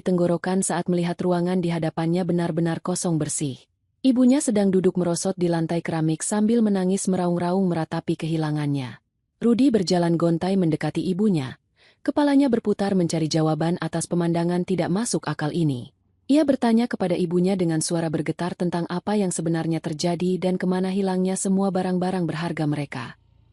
tenggorokan saat melihat ruangan di hadapannya benar-benar kosong bersih. Ibunya sedang duduk merosot di lantai keramik sambil menangis meraung-raung meratapi kehilangannya. Rudi berjalan gontai mendekati ibunya. Kepalanya berputar mencari jawaban atas pemandangan tidak masuk akal ini. Ia bertanya kepada ibunya dengan suara bergetar tentang apa yang sebenarnya terjadi dan kemana hilangnya semua barang-barang berharga mereka.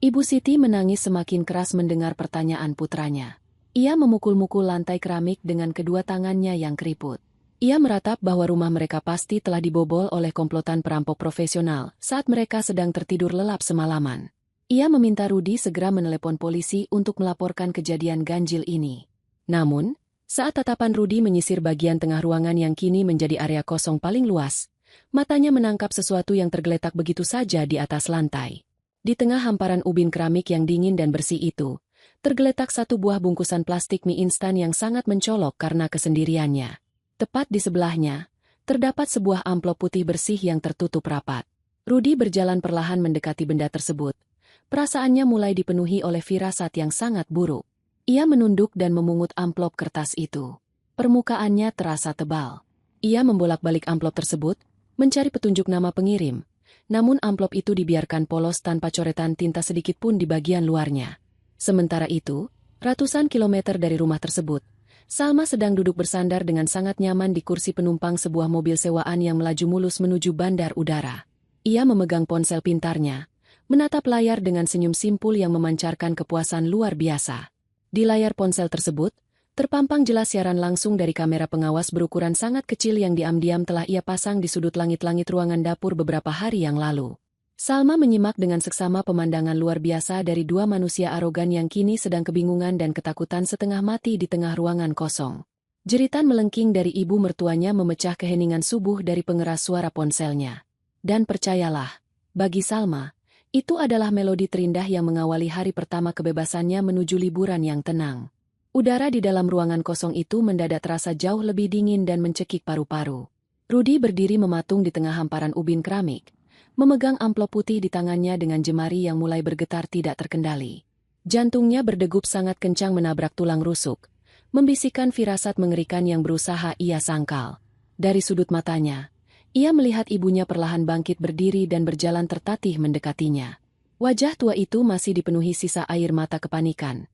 Ibu Siti menangis semakin keras mendengar pertanyaan putranya. Ia memukul-mukul lantai keramik dengan kedua tangannya yang keriput. Ia meratap bahwa rumah mereka pasti telah dibobol oleh komplotan perampok profesional saat mereka sedang tertidur lelap semalaman. Ia meminta Rudi segera menelepon polisi untuk melaporkan kejadian ganjil ini. Namun, saat tatapan Rudi menyisir bagian tengah ruangan yang kini menjadi area kosong paling luas, matanya menangkap sesuatu yang tergeletak begitu saja di atas lantai. Di tengah hamparan ubin keramik yang dingin dan bersih itu, tergeletak satu buah bungkusan plastik mie instan yang sangat mencolok karena kesendiriannya. Tepat di sebelahnya, terdapat sebuah amplop putih bersih yang tertutup rapat. Rudi berjalan perlahan mendekati benda tersebut. Perasaannya mulai dipenuhi oleh firasat yang sangat buruk. Ia menunduk dan memungut amplop kertas itu. Permukaannya terasa tebal. Ia membolak-balik amplop tersebut, mencari petunjuk nama pengirim. Namun amplop itu dibiarkan polos tanpa coretan tinta sedikit pun di bagian luarnya. Sementara itu, ratusan kilometer dari rumah tersebut, Salma sedang duduk bersandar dengan sangat nyaman di kursi penumpang sebuah mobil sewaan yang melaju mulus menuju bandar udara. Ia memegang ponsel pintarnya, menatap layar dengan senyum simpul yang memancarkan kepuasan luar biasa. Di layar ponsel tersebut, terpampang jelas siaran langsung dari kamera pengawas berukuran sangat kecil yang diam-diam telah ia pasang di sudut langit-langit ruangan dapur beberapa hari yang lalu. Salma menyimak dengan seksama pemandangan luar biasa dari dua manusia arogan yang kini sedang kebingungan dan ketakutan setengah mati di tengah ruangan kosong. Jeritan melengking dari ibu mertuanya memecah keheningan subuh dari pengeras suara ponselnya. Dan percayalah, bagi Salma, itu adalah melodi terindah yang mengawali hari pertama kebebasannya menuju liburan yang tenang. Udara di dalam ruangan kosong itu mendadak terasa jauh lebih dingin dan mencekik paru-paru. Rudi berdiri mematung di tengah hamparan ubin keramik, memegang amplop putih di tangannya dengan jemari yang mulai bergetar tidak terkendali. Jantungnya berdegup sangat kencang menabrak tulang rusuk, membisikkan firasat mengerikan yang berusaha ia sangkal. Dari sudut matanya, ia melihat ibunya perlahan bangkit berdiri dan berjalan tertatih mendekatinya. Wajah tua itu masih dipenuhi sisa air mata kepanikan.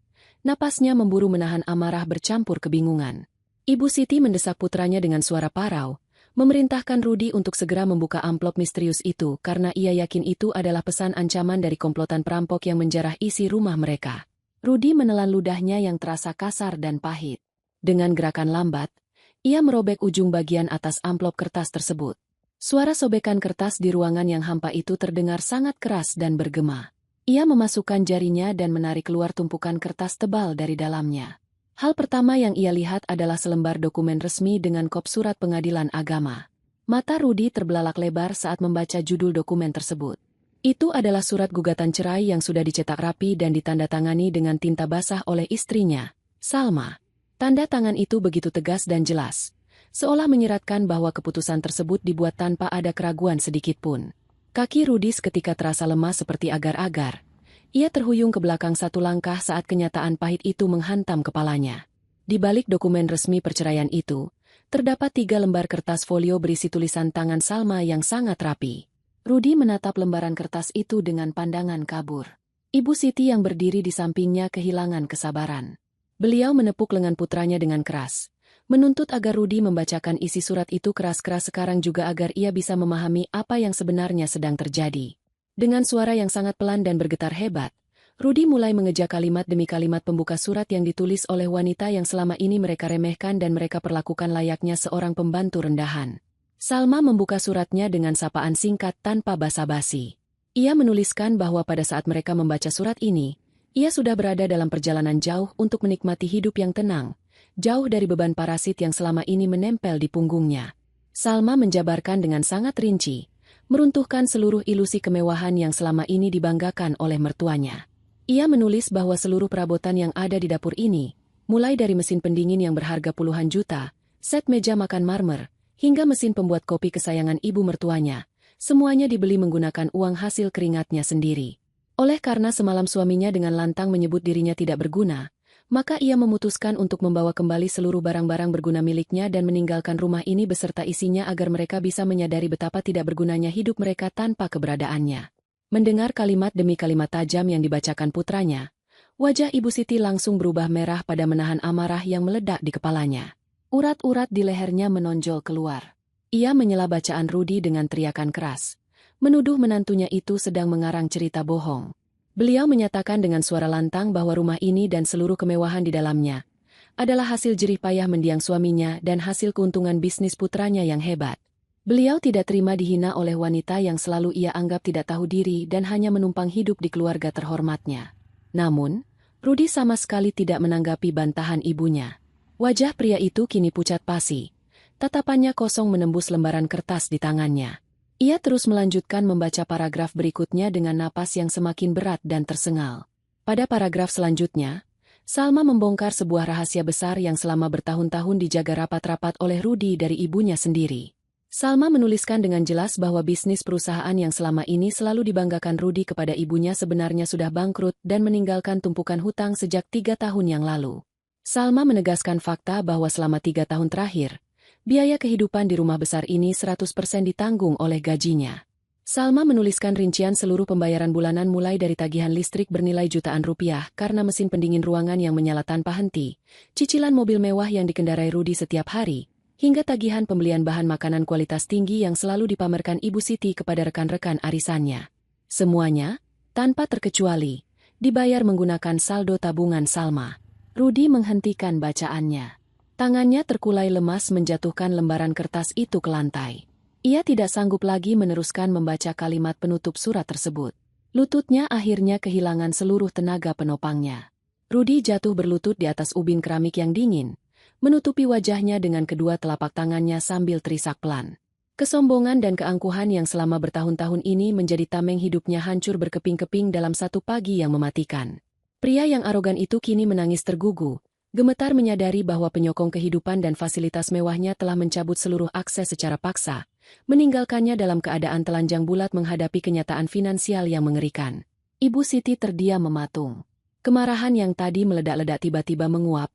Napasnya memburu menahan amarah bercampur kebingungan. Ibu Siti mendesak putranya dengan suara parau, memerintahkan Rudi untuk segera membuka amplop misterius itu karena ia yakin itu adalah pesan ancaman dari komplotan perampok yang menjarah isi rumah mereka. Rudi menelan ludahnya yang terasa kasar dan pahit. Dengan gerakan lambat, ia merobek ujung bagian atas amplop kertas tersebut. Suara sobekan kertas di ruangan yang hampa itu terdengar sangat keras dan bergema. Ia memasukkan jarinya dan menarik keluar tumpukan kertas tebal dari dalamnya. Hal pertama yang ia lihat adalah selembar dokumen resmi dengan kop surat pengadilan agama. Mata Rudi terbelalak lebar saat membaca judul dokumen tersebut. Itu adalah surat gugatan cerai yang sudah dicetak rapi dan ditandatangani dengan tinta basah oleh istrinya, Salma. Tanda tangan itu begitu tegas dan jelas, seolah menyiratkan bahwa keputusan tersebut dibuat tanpa ada keraguan sedikitpun. Kaki Rudi seketika terasa lemas seperti agar-agar. Ia terhuyung ke belakang satu langkah saat kenyataan pahit itu menghantam kepalanya. Di balik dokumen resmi perceraian itu, terdapat 3 lembar kertas folio berisi tulisan tangan Salma yang sangat rapi. Rudi menatap lembaran kertas itu dengan pandangan kabur. Ibu Siti yang berdiri di sampingnya kehilangan kesabaran. Beliau menepuk lengan putranya dengan keras, menuntut agar Rudi membacakan isi surat itu keras-keras sekarang juga agar ia bisa memahami apa yang sebenarnya sedang terjadi. Dengan suara yang sangat pelan dan bergetar hebat, Rudi mulai mengeja kalimat demi kalimat pembuka surat yang ditulis oleh wanita yang selama ini mereka remehkan dan mereka perlakukan layaknya seorang pembantu rendahan. Salma membuka suratnya dengan sapaan singkat tanpa basa-basi. Ia menuliskan bahwa pada saat mereka membaca surat ini, ia sudah berada dalam perjalanan jauh untuk menikmati hidup yang tenang, jauh dari beban parasit yang selama ini menempel di punggungnya. Salma menjabarkan dengan sangat rinci, meruntuhkan seluruh ilusi kemewahan yang selama ini dibanggakan oleh mertuanya. Ia menulis bahwa seluruh perabotan yang ada di dapur ini, mulai dari mesin pendingin yang berharga puluhan juta, set meja makan marmer, hingga mesin pembuat kopi kesayangan ibu mertuanya, semuanya dibeli menggunakan uang hasil keringatnya sendiri. Oleh karena semalam suaminya dengan lantang menyebut dirinya tidak berguna, maka ia memutuskan untuk membawa kembali seluruh barang-barang berguna miliknya dan meninggalkan rumah ini beserta isinya agar mereka bisa menyadari betapa tidak bergunanya hidup mereka tanpa keberadaannya. Mendengar kalimat demi kalimat tajam yang dibacakan putranya, wajah Ibu Siti langsung berubah merah pada menahan amarah yang meledak di kepalanya. Urat-urat di lehernya menonjol keluar. Ia menyela bacaan Rudi dengan teriakan keras, menuduh menantunya itu sedang mengarang cerita bohong. Beliau menyatakan dengan suara lantang bahwa rumah ini dan seluruh kemewahan di dalamnya adalah hasil jerih payah mendiang suaminya dan hasil keuntungan bisnis putranya yang hebat. Beliau tidak terima dihina oleh wanita yang selalu ia anggap tidak tahu diri dan hanya menumpang hidup di keluarga terhormatnya. Namun, Rudi sama sekali tidak menanggapi bantahan ibunya. Wajah pria itu kini pucat pasi. Tatapannya kosong menembus lembaran kertas di tangannya. Ia terus melanjutkan membaca paragraf berikutnya dengan napas yang semakin berat dan tersengal. Pada paragraf selanjutnya, Salma membongkar sebuah rahasia besar yang selama bertahun-tahun dijaga rapat-rapat oleh Rudi dari ibunya sendiri. Salma menuliskan dengan jelas bahwa bisnis perusahaan yang selama ini selalu dibanggakan Rudi kepada ibunya sebenarnya sudah bangkrut dan meninggalkan tumpukan hutang sejak 3 tahun yang lalu. Salma menegaskan fakta bahwa selama 3 tahun terakhir, biaya kehidupan di rumah besar ini 100% ditanggung oleh gajinya. Salma menuliskan rincian seluruh pembayaran bulanan mulai dari tagihan listrik bernilai jutaan rupiah karena mesin pendingin ruangan yang menyala tanpa henti, cicilan mobil mewah yang dikendarai Rudi setiap hari, hingga tagihan pembelian bahan makanan kualitas tinggi yang selalu dipamerkan Ibu Siti kepada rekan-rekan arisannya. Semuanya, tanpa terkecuali, dibayar menggunakan saldo tabungan Salma. Rudi menghentikan bacaannya. Tangannya terkulai lemas menjatuhkan lembaran kertas itu ke lantai. Ia tidak sanggup lagi meneruskan membaca kalimat penutup surat tersebut. Lututnya akhirnya kehilangan seluruh tenaga penopangnya. Rudi jatuh berlutut di atas ubin keramik yang dingin, menutupi wajahnya dengan kedua telapak tangannya sambil terisak pelan. Kesombongan dan keangkuhan yang selama bertahun-tahun ini menjadi tameng hidupnya hancur berkeping-keping dalam satu pagi yang mematikan. Pria yang arogan itu kini menangis tergugu. Gemetar menyadari bahwa penyokong kehidupan dan fasilitas mewahnya telah mencabut seluruh akses secara paksa, meninggalkannya dalam keadaan telanjang bulat menghadapi kenyataan finansial yang mengerikan. Ibu Siti terdiam mematung. Kemarahan yang tadi meledak-ledak tiba-tiba menguap,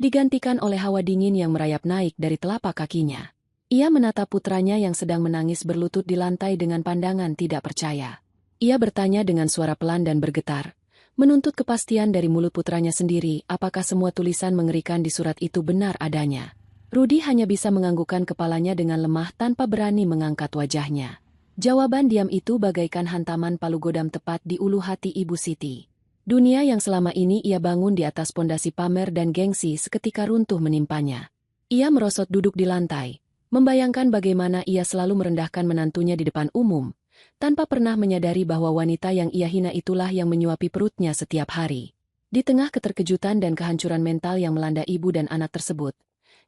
digantikan oleh hawa dingin yang merayap naik dari telapak kakinya. Ia menatap putranya yang sedang menangis berlutut di lantai dengan pandangan tidak percaya. Ia bertanya dengan suara pelan dan bergetar, menuntut kepastian dari mulut putranya sendiri apakah semua tulisan mengerikan di surat itu benar adanya. Rudi hanya bisa menganggukkan kepalanya dengan lemah tanpa berani mengangkat wajahnya. Jawaban diam itu bagaikan hantaman palu godam tepat di ulu hati Ibu Siti. Dunia yang selama ini ia bangun di atas pondasi pamer dan gengsi seketika runtuh menimpanya. Ia merosot duduk di lantai, membayangkan bagaimana ia selalu merendahkan menantunya di depan umum, tanpa pernah menyadari bahwa wanita yang ia hina itulah yang menyuapi perutnya setiap hari. Di tengah keterkejutan dan kehancuran mental yang melanda ibu dan anak tersebut,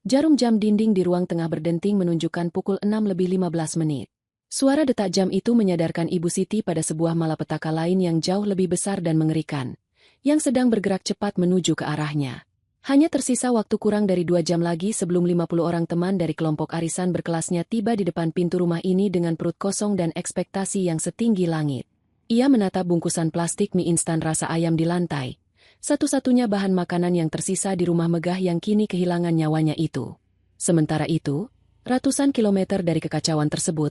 jarum jam dinding di ruang tengah berdenting menunjukkan pukul 6:15. Suara detak jam itu menyadarkan Ibu Siti pada sebuah malapetaka lain yang jauh lebih besar dan mengerikan, yang sedang bergerak cepat menuju ke arahnya. Hanya tersisa waktu kurang dari 2 jam lagi sebelum 50 orang teman dari kelompok arisan berkelasnya tiba di depan pintu rumah ini dengan perut kosong dan ekspektasi yang setinggi langit. Ia menatap bungkusan plastik mie instan rasa ayam di lantai, satu-satunya bahan makanan yang tersisa di rumah megah yang kini kehilangan nyawanya itu. Sementara itu, ratusan kilometer dari kekacauan tersebut,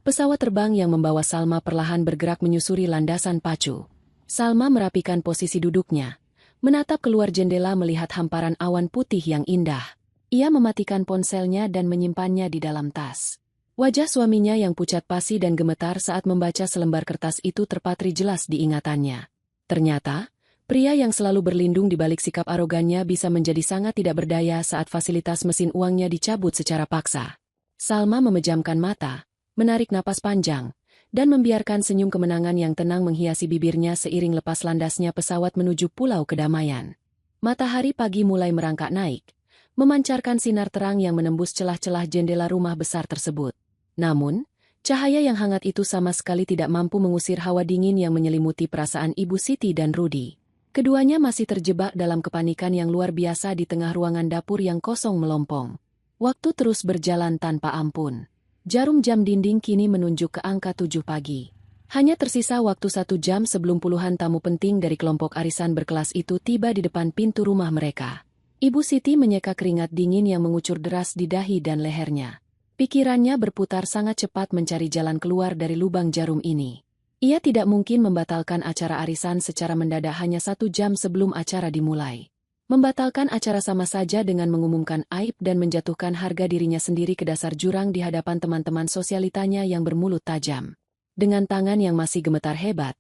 pesawat terbang yang membawa Salma perlahan bergerak menyusuri landasan pacu. Salma merapikan posisi duduknya, menatap keluar jendela melihat hamparan awan putih yang indah. Ia mematikan ponselnya dan menyimpannya di dalam tas. Wajah suaminya yang pucat pasi dan gemetar saat membaca selembar kertas itu terpatri jelas di ingatannya. Ternyata, pria yang selalu berlindung di balik sikap arogannya bisa menjadi sangat tidak berdaya saat fasilitas mesin uangnya dicabut secara paksa. Salma memejamkan mata, menarik napas panjang, dan membiarkan senyum kemenangan yang tenang menghiasi bibirnya seiring lepas landasnya pesawat menuju Pulau Kedamaian. Matahari pagi mulai merangkak naik, memancarkan sinar terang yang menembus celah-celah jendela rumah besar tersebut. Namun, cahaya yang hangat itu sama sekali tidak mampu mengusir hawa dingin yang menyelimuti perasaan Ibu Siti dan Rudi. Keduanya masih terjebak dalam kepanikan yang luar biasa di tengah ruangan dapur yang kosong melompong. Waktu terus berjalan tanpa ampun. Jarum jam dinding kini menunjuk ke angka 7 pagi. Hanya tersisa waktu 1 jam sebelum puluhan tamu penting dari kelompok arisan berkelas itu tiba di depan pintu rumah mereka. Ibu Siti menyeka keringat dingin yang mengucur deras di dahi dan lehernya. Pikirannya berputar sangat cepat mencari jalan keluar dari lubang jarum ini. Ia tidak mungkin membatalkan acara arisan secara mendadak hanya 1 jam sebelum acara dimulai. Membatalkan acara sama saja dengan mengumumkan aib dan menjatuhkan harga dirinya sendiri ke dasar jurang di hadapan teman-teman sosialitanya yang bermulut tajam. Dengan tangan yang masih gemetar hebat,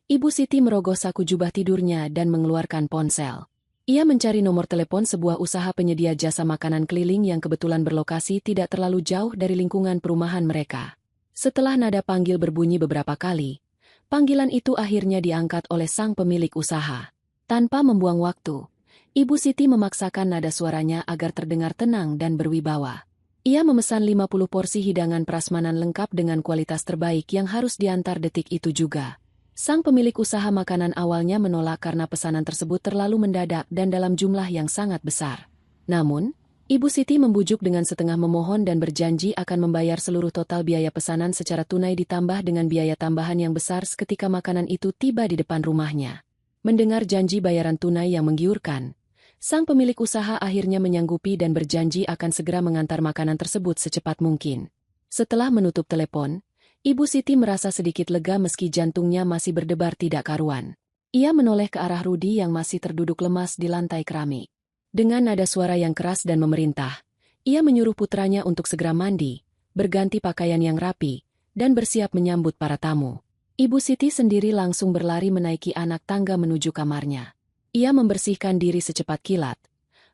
Ibu Siti merogoh saku jubah tidurnya dan mengeluarkan ponsel. Ia mencari nomor telepon sebuah usaha penyedia jasa makanan keliling yang kebetulan berlokasi tidak terlalu jauh dari lingkungan perumahan mereka. Setelah nada panggil berbunyi beberapa kali, panggilan itu akhirnya diangkat oleh sang pemilik usaha. Tanpa membuang waktu, Ibu Siti memaksakan nada suaranya agar terdengar tenang dan berwibawa. Ia memesan 50 porsi hidangan prasmanan lengkap dengan kualitas terbaik yang harus diantar detik itu juga. Sang pemilik usaha makanan awalnya menolak karena pesanan tersebut terlalu mendadak dan dalam jumlah yang sangat besar. Namun, Ibu Siti membujuk dengan setengah memohon dan berjanji akan membayar seluruh total biaya pesanan secara tunai ditambah dengan biaya tambahan yang besar seketika makanan itu tiba di depan rumahnya. Mendengar janji bayaran tunai yang menggiurkan, sang pemilik usaha akhirnya menyanggupi dan berjanji akan segera mengantar makanan tersebut secepat mungkin. Setelah menutup telepon, Ibu Siti merasa sedikit lega meski jantungnya masih berdebar tidak karuan. Ia menoleh ke arah Rudi yang masih terduduk lemas di lantai keramik. Dengan nada suara yang keras dan memerintah, ia menyuruh putranya untuk segera mandi, berganti pakaian yang rapi, dan bersiap menyambut para tamu. Ibu Siti sendiri langsung berlari menaiki anak tangga menuju kamarnya. Ia membersihkan diri secepat kilat,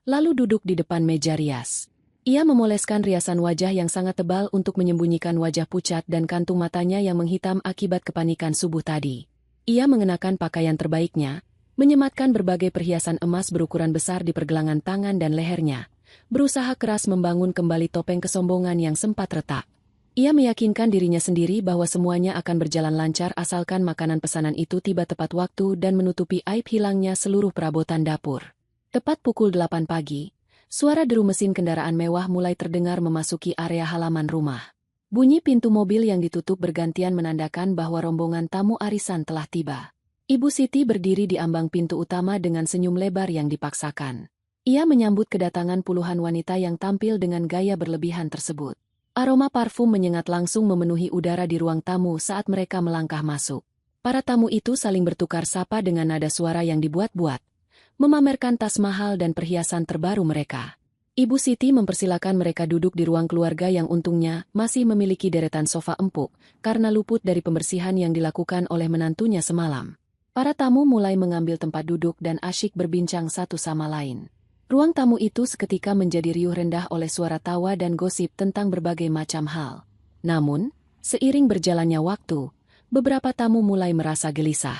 lalu duduk di depan meja rias. Ia memoleskan riasan wajah yang sangat tebal untuk menyembunyikan wajah pucat dan kantung matanya yang menghitam akibat kepanikan subuh tadi. Ia mengenakan pakaian terbaiknya, menyematkan berbagai perhiasan emas berukuran besar di pergelangan tangan dan lehernya, berusaha keras membangun kembali topeng kesombongan yang sempat retak. Ia meyakinkan dirinya sendiri bahwa semuanya akan berjalan lancar asalkan makanan pesanan itu tiba tepat waktu dan menutupi aib hilangnya seluruh perabotan dapur. Tepat pukul 8 pagi, suara deru mesin kendaraan mewah mulai terdengar memasuki area halaman rumah. Bunyi pintu mobil yang ditutup bergantian menandakan bahwa rombongan tamu arisan telah tiba. Ibu Siti berdiri di ambang pintu utama dengan senyum lebar yang dipaksakan. Ia menyambut kedatangan puluhan wanita yang tampil dengan gaya berlebihan tersebut. Aroma parfum menyengat langsung memenuhi udara di ruang tamu saat mereka melangkah masuk. Para tamu itu saling bertukar sapa dengan nada suara yang dibuat-buat, memamerkan tas mahal dan perhiasan terbaru mereka. Ibu Siti mempersilakan mereka duduk di ruang keluarga yang untungnya masih memiliki deretan sofa empuk karena luput dari pembersihan yang dilakukan oleh menantunya semalam. Para tamu mulai mengambil tempat duduk dan asyik berbincang satu sama lain. Ruang tamu itu seketika menjadi riuh rendah oleh suara tawa dan gosip tentang berbagai macam hal. Namun, seiring berjalannya waktu, beberapa tamu mulai merasa gelisah.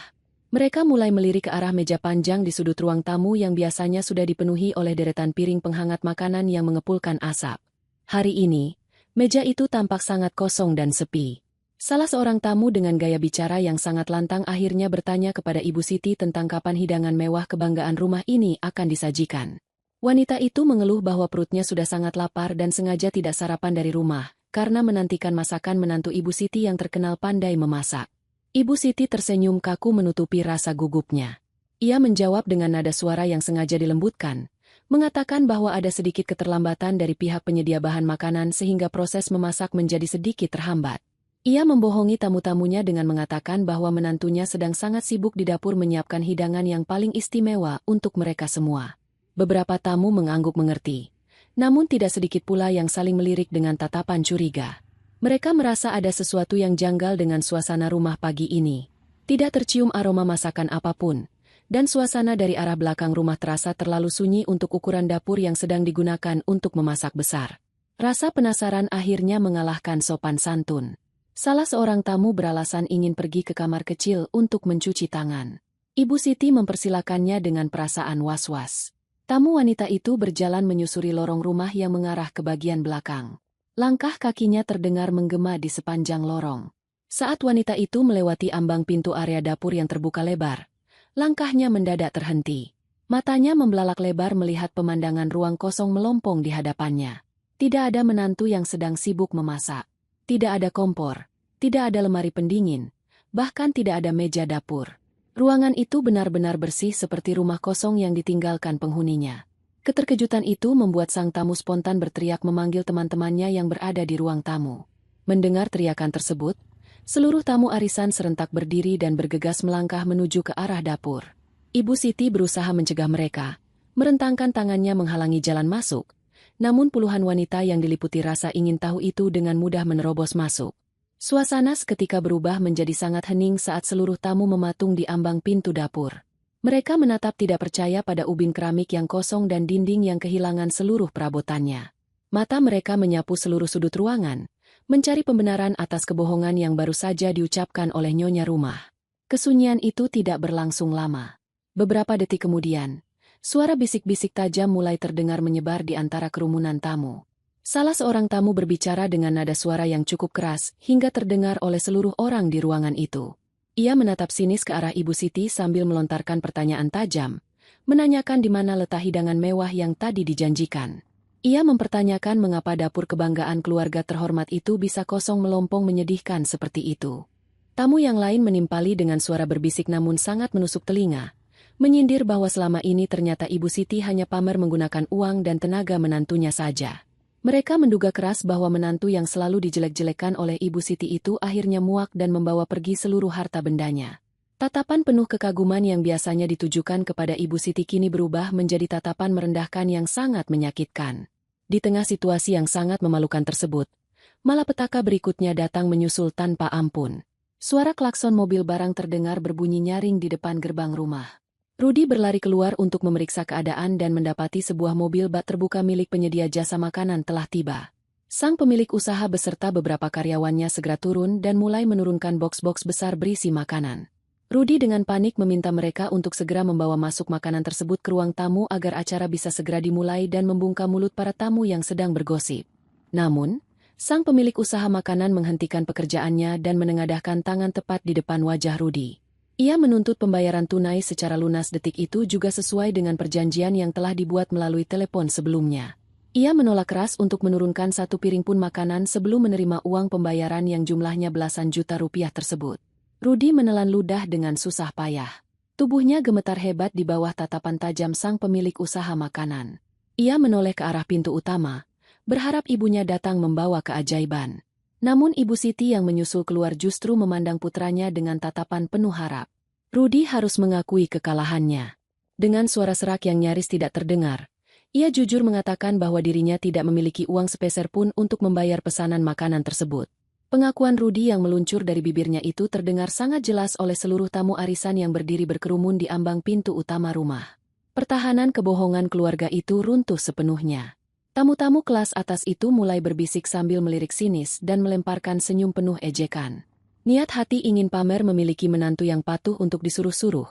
Mereka mulai melirik ke arah meja panjang di sudut ruang tamu yang biasanya sudah dipenuhi oleh deretan piring penghangat makanan yang mengepulkan asap. Hari ini, meja itu tampak sangat kosong dan sepi. Salah seorang tamu dengan gaya bicara yang sangat lantang akhirnya bertanya kepada Ibu Siti tentang kapan hidangan mewah kebanggaan rumah ini akan disajikan. Wanita itu mengeluh bahwa perutnya sudah sangat lapar dan sengaja tidak sarapan dari rumah, karena menantikan masakan menantu Ibu Siti yang terkenal pandai memasak. Ibu Siti tersenyum kaku menutupi rasa gugupnya. Ia menjawab dengan nada suara yang sengaja dilembutkan, mengatakan bahwa ada sedikit keterlambatan dari pihak penyedia bahan makanan sehingga proses memasak menjadi sedikit terhambat. Ia membohongi tamu-tamunya dengan mengatakan bahwa menantunya sedang sangat sibuk di dapur menyiapkan hidangan yang paling istimewa untuk mereka semua. Beberapa tamu mengangguk mengerti, namun tidak sedikit pula yang saling melirik dengan tatapan curiga. Mereka merasa ada sesuatu yang janggal dengan suasana rumah pagi ini. Tidak tercium aroma masakan apapun, dan suasana dari arah belakang rumah terasa terlalu sunyi untuk ukuran dapur yang sedang digunakan untuk memasak besar. Rasa penasaran akhirnya mengalahkan sopan santun. Salah seorang tamu beralasan ingin pergi ke kamar kecil untuk mencuci tangan. Ibu Siti mempersilakannya dengan perasaan was-was. Tamu wanita itu berjalan menyusuri lorong rumah yang mengarah ke bagian belakang. Langkah kakinya terdengar menggema di sepanjang lorong. Saat wanita itu melewati ambang pintu area dapur yang terbuka lebar, langkahnya mendadak terhenti. Matanya membelalak lebar melihat pemandangan ruang kosong melompong di hadapannya. Tidak ada menantu yang sedang sibuk memasak. Tidak ada kompor, tidak ada lemari pendingin, bahkan tidak ada meja dapur. Ruangan itu benar-benar bersih seperti rumah kosong yang ditinggalkan penghuninya. Keterkejutan itu membuat sang tamu spontan berteriak memanggil teman-temannya yang berada di ruang tamu. Mendengar teriakan tersebut, seluruh tamu arisan serentak berdiri dan bergegas melangkah menuju ke arah dapur. Ibu Siti berusaha mencegah mereka, merentangkan tangannya menghalangi jalan masuk. Namun puluhan wanita yang diliputi rasa ingin tahu itu dengan mudah menerobos masuk. Suasana seketika berubah menjadi sangat hening saat seluruh tamu mematung di ambang pintu dapur. Mereka menatap tidak percaya pada ubin keramik yang kosong dan dinding yang kehilangan seluruh perabotannya. Mata mereka menyapu seluruh sudut ruangan, mencari pembenaran atas kebohongan yang baru saja diucapkan oleh nyonya rumah. Kesunyian itu tidak berlangsung lama. Beberapa detik kemudian, suara bisik-bisik tajam mulai terdengar menyebar di antara kerumunan tamu. Salah seorang tamu berbicara dengan nada suara yang cukup keras hingga terdengar oleh seluruh orang di ruangan itu. Ia menatap sinis ke arah Ibu Siti sambil melontarkan pertanyaan tajam, menanyakan di mana letak hidangan mewah yang tadi dijanjikan. Ia mempertanyakan mengapa dapur kebanggaan keluarga terhormat itu bisa kosong melompong menyedihkan seperti itu. Tamu yang lain menimpali dengan suara berbisik namun sangat menusuk telinga, menyindir bahwa selama ini ternyata Ibu Siti hanya pamer menggunakan uang dan tenaga menantunya saja. Mereka menduga keras bahwa menantu yang selalu dijelek-jelekan oleh Ibu Siti itu akhirnya muak dan membawa pergi seluruh harta bendanya. Tatapan penuh kekaguman yang biasanya ditujukan kepada Ibu Siti kini berubah menjadi tatapan merendahkan yang sangat menyakitkan. Di tengah situasi yang sangat memalukan tersebut, malapetaka berikutnya datang menyusul tanpa ampun. Suara klakson mobil barang terdengar berbunyi nyaring di depan gerbang rumah. Rudy berlari keluar untuk memeriksa keadaan dan mendapati sebuah mobil bak terbuka milik penyedia jasa makanan telah tiba. Sang pemilik usaha beserta beberapa karyawannya segera turun dan mulai menurunkan boks-boks besar berisi makanan. Rudy dengan panik meminta mereka untuk segera membawa masuk makanan tersebut ke ruang tamu agar acara bisa segera dimulai dan membungkam mulut para tamu yang sedang bergosip. Namun, sang pemilik usaha makanan menghentikan pekerjaannya dan menengadahkan tangan tepat di depan wajah Rudy. Ia menuntut pembayaran tunai secara lunas detik itu juga sesuai dengan perjanjian yang telah dibuat melalui telepon sebelumnya. Ia menolak keras untuk menurunkan satu piring pun makanan sebelum menerima uang pembayaran yang jumlahnya belasan juta rupiah tersebut. Rudy menelan ludah dengan susah payah. Tubuhnya gemetar hebat di bawah tatapan tajam sang pemilik usaha makanan. Ia menoleh ke arah pintu utama, berharap ibunya datang membawa keajaiban. Namun Ibu Siti yang menyusul keluar justru memandang putranya dengan tatapan penuh harap. Rudy harus mengakui kekalahannya. Dengan suara serak yang nyaris tidak terdengar, ia jujur mengatakan bahwa dirinya tidak memiliki uang sepeser pun untuk membayar pesanan makanan tersebut. Pengakuan Rudy yang meluncur dari bibirnya itu terdengar sangat jelas oleh seluruh tamu arisan yang berdiri berkerumun di ambang pintu utama rumah. Pertahanan kebohongan keluarga itu runtuh sepenuhnya. Tamu-tamu kelas atas itu mulai berbisik sambil melirik sinis dan melemparkan senyum penuh ejekan. Niat hati ingin pamer memiliki menantu yang patuh untuk disuruh-suruh.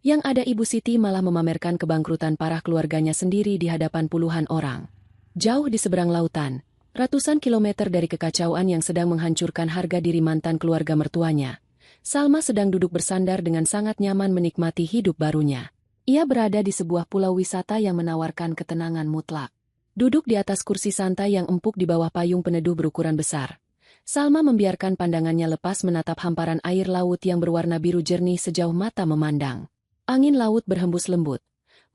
Yang ada Ibu Siti malah memamerkan kebangkrutan parah keluarganya sendiri di hadapan puluhan orang. Jauh di seberang lautan, ratusan kilometer dari kekacauan yang sedang menghancurkan harga diri mantan keluarga mertuanya, Salma sedang duduk bersandar dengan sangat nyaman menikmati hidup barunya. Ia berada di sebuah pulau wisata yang menawarkan ketenangan mutlak. Duduk di atas kursi santai yang empuk di bawah payung peneduh berukuran besar, Salma membiarkan pandangannya lepas menatap hamparan air laut yang berwarna biru jernih sejauh mata memandang. Angin laut berhembus lembut,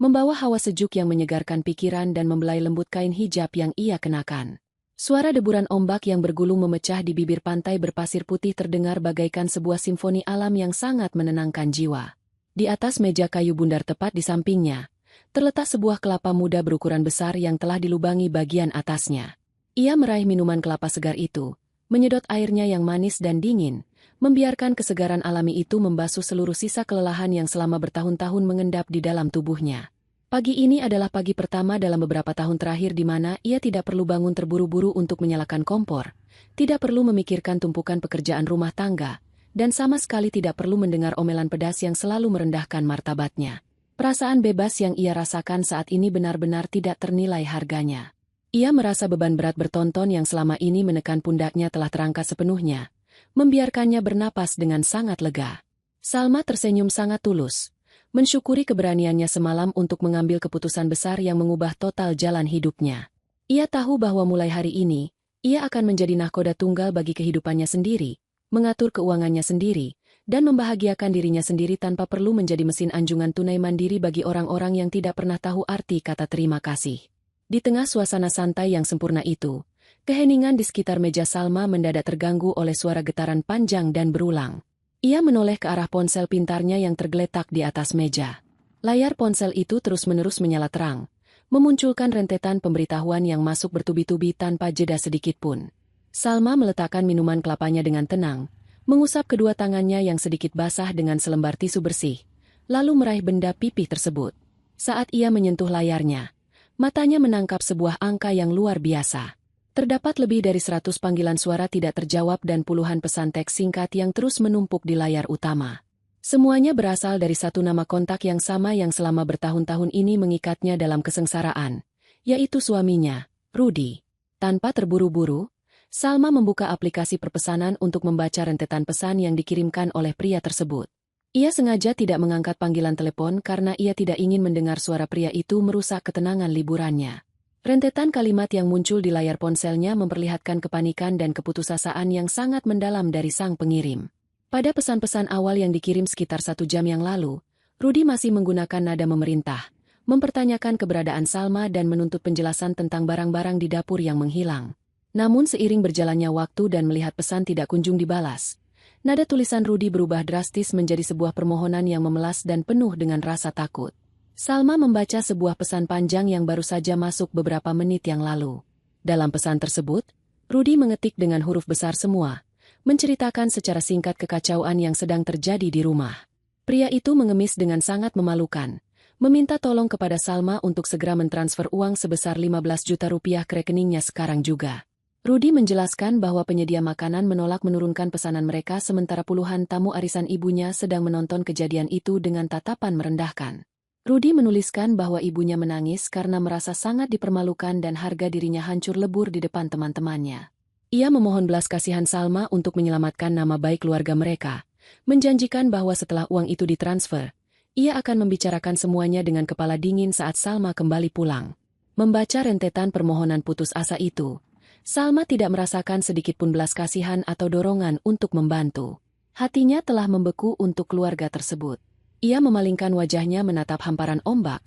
membawa hawa sejuk yang menyegarkan pikiran dan membelai lembut kain hijab yang ia kenakan. Suara deburan ombak yang bergulung memecah di bibir pantai berpasir putih terdengar bagaikan sebuah simfoni alam yang sangat menenangkan jiwa. Di atas meja kayu bundar tepat di sampingnya, terletak sebuah kelapa muda berukuran besar yang telah dilubangi bagian atasnya. Ia meraih minuman kelapa segar itu, menyedot airnya yang manis dan dingin, membiarkan kesegaran alami itu membasuh seluruh sisa kelelahan yang selama bertahun-tahun mengendap di dalam tubuhnya. Pagi ini adalah pagi pertama dalam beberapa tahun terakhir di mana ia tidak perlu bangun terburu-buru untuk menyalakan kompor, tidak perlu memikirkan tumpukan pekerjaan rumah tangga, dan sama sekali tidak perlu mendengar omelan pedas yang selalu merendahkan martabatnya. Perasaan bebas yang ia rasakan saat ini benar-benar tidak ternilai harganya. Ia merasa beban berat bertonton yang selama ini menekan pundaknya telah terangkat sepenuhnya, membiarkannya bernapas dengan sangat lega. Salma tersenyum sangat tulus, mensyukuri keberaniannya semalam untuk mengambil keputusan besar yang mengubah total jalan hidupnya. Ia tahu bahwa mulai hari ini, ia akan menjadi nahkoda tunggal bagi kehidupannya sendiri, mengatur keuangannya sendiri, dan membahagiakan dirinya sendiri tanpa perlu menjadi mesin anjungan tunai mandiri bagi orang-orang yang tidak pernah tahu arti kata terima kasih. Di tengah suasana santai yang sempurna itu, keheningan di sekitar meja Salma mendadak terganggu oleh suara getaran panjang dan berulang. Ia menoleh ke arah ponsel pintarnya yang tergeletak di atas meja. Layar ponsel itu terus-menerus menyala terang, memunculkan rentetan pemberitahuan yang masuk bertubi-tubi tanpa jeda sedikitpun. Salma meletakkan minuman kelapanya dengan tenang, mengusap kedua tangannya yang sedikit basah dengan selembar tisu bersih, lalu meraih benda pipih tersebut. Saat ia menyentuh layarnya, matanya menangkap sebuah angka yang luar biasa. Terdapat lebih dari 100 panggilan suara tidak terjawab dan puluhan pesan teks singkat yang terus menumpuk di layar utama. Semuanya berasal dari satu nama kontak yang sama yang selama bertahun-tahun ini mengikatnya dalam kesengsaraan, yaitu suaminya, Rudy. Tanpa terburu-buru, Salma membuka aplikasi perpesanan untuk membaca rentetan pesan yang dikirimkan oleh pria tersebut. Ia sengaja tidak mengangkat panggilan telepon karena ia tidak ingin mendengar suara pria itu merusak ketenangan liburannya. Rentetan kalimat yang muncul di layar ponselnya memperlihatkan kepanikan dan keputusasaan yang sangat mendalam dari sang pengirim. Pada pesan-pesan awal yang dikirim sekitar 1 jam yang lalu, Rudy masih menggunakan nada memerintah, mempertanyakan keberadaan Salma dan menuntut penjelasan tentang barang-barang di dapur yang menghilang. Namun seiring berjalannya waktu dan melihat pesan tidak kunjung dibalas, nada tulisan Rudy berubah drastis menjadi sebuah permohonan yang memelas dan penuh dengan rasa takut. Salma membaca sebuah pesan panjang yang baru saja masuk beberapa menit yang lalu. Dalam pesan tersebut, Rudy mengetik dengan huruf besar semua, menceritakan secara singkat kekacauan yang sedang terjadi di rumah. Pria itu mengemis dengan sangat memalukan, meminta tolong kepada Salma untuk segera mentransfer uang sebesar 15 juta rupiah ke rekeningnya sekarang juga. Rudy menjelaskan bahwa penyedia makanan menolak menurunkan pesanan mereka sementara puluhan tamu arisan ibunya sedang menonton kejadian itu dengan tatapan merendahkan. Rudy menuliskan bahwa ibunya menangis karena merasa sangat dipermalukan dan harga dirinya hancur lebur di depan teman-temannya. Ia memohon belas kasihan Salma untuk menyelamatkan nama baik keluarga mereka, menjanjikan bahwa setelah uang itu ditransfer, ia akan membicarakan semuanya dengan kepala dingin saat Salma kembali pulang. Membaca rentetan permohonan putus asa itu, Salma tidak merasakan sedikitpun belas kasihan atau dorongan untuk membantu. Hatinya telah membeku untuk keluarga tersebut. Ia memalingkan wajahnya menatap hamparan ombak,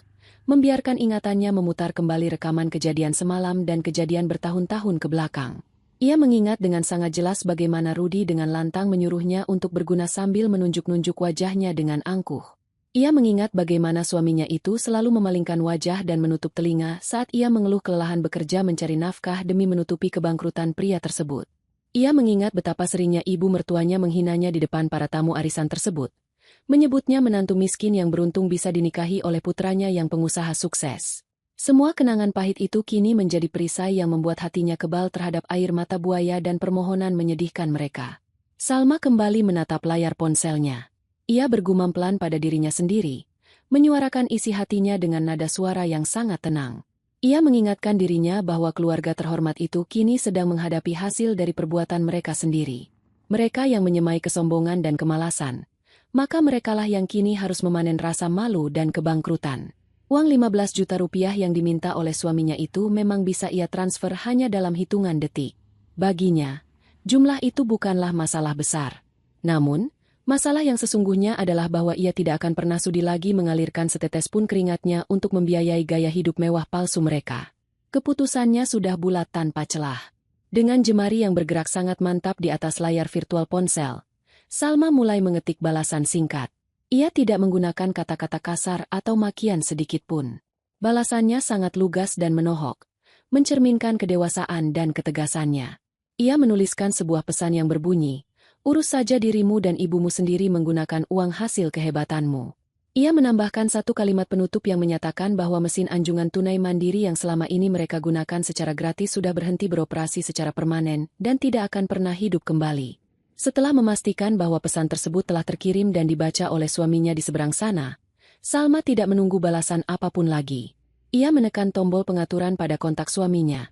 membiarkan ingatannya memutar kembali rekaman kejadian semalam dan kejadian bertahun-tahun ke belakang. Ia mengingat dengan sangat jelas bagaimana Rudy dengan lantang menyuruhnya untuk berguna sambil menunjuk-nunjuk wajahnya dengan angkuh. Ia mengingat bagaimana suaminya itu selalu memalingkan wajah dan menutup telinga saat ia mengeluh kelelahan bekerja mencari nafkah demi menutupi kebangkrutan pria tersebut. Ia mengingat betapa seringnya ibu mertuanya menghinanya di depan para tamu arisan tersebut. Menyebutnya menantu miskin yang beruntung bisa dinikahi oleh putranya yang pengusaha sukses. Semua kenangan pahit itu kini menjadi perisai yang membuat hatinya kebal terhadap air mata buaya dan permohonan menyedihkan mereka. Salma kembali menatap layar ponselnya. Ia bergumam pelan pada dirinya sendiri, menyuarakan isi hatinya dengan nada suara yang sangat tenang. Ia mengingatkan dirinya bahwa keluarga terhormat itu kini sedang menghadapi hasil dari perbuatan mereka sendiri. Mereka yang menyemai kesombongan dan kemalasan, maka merekalah yang kini harus memanen rasa malu dan kebangkrutan. Uang 15 juta rupiah yang diminta oleh suaminya itu memang bisa ia transfer hanya dalam hitungan detik. Baginya, jumlah itu bukanlah masalah besar. Namun, masalah yang sesungguhnya adalah bahwa ia tidak akan pernah sudi lagi mengalirkan setetes pun keringatnya untuk membiayai gaya hidup mewah palsu mereka. Keputusannya sudah bulat tanpa celah. Dengan jemari yang bergerak sangat mantap di atas layar virtual ponsel, Salma mulai mengetik balasan singkat. Ia tidak menggunakan kata-kata kasar atau makian sedikit pun. Balasannya sangat lugas dan menohok, mencerminkan kedewasaan dan ketegasannya. Ia menuliskan sebuah pesan yang berbunyi, "Urus saja dirimu dan ibumu sendiri menggunakan uang hasil kehebatanmu." Ia menambahkan satu kalimat penutup yang menyatakan bahwa mesin anjungan tunai mandiri yang selama ini mereka gunakan secara gratis sudah berhenti beroperasi secara permanen dan tidak akan pernah hidup kembali. Setelah memastikan bahwa pesan tersebut telah terkirim dan dibaca oleh suaminya di seberang sana, Salma tidak menunggu balasan apapun lagi. Ia menekan tombol pengaturan pada kontak suaminya,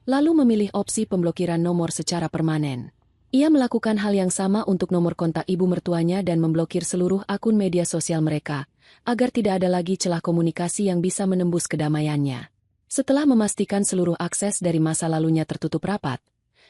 lalu memilih opsi pemblokiran nomor secara permanen. Ia melakukan hal yang sama untuk nomor kontak ibu mertuanya dan memblokir seluruh akun media sosial mereka, agar tidak ada lagi celah komunikasi yang bisa menembus kedamaiannya. Setelah memastikan seluruh akses dari masa lalunya tertutup rapat,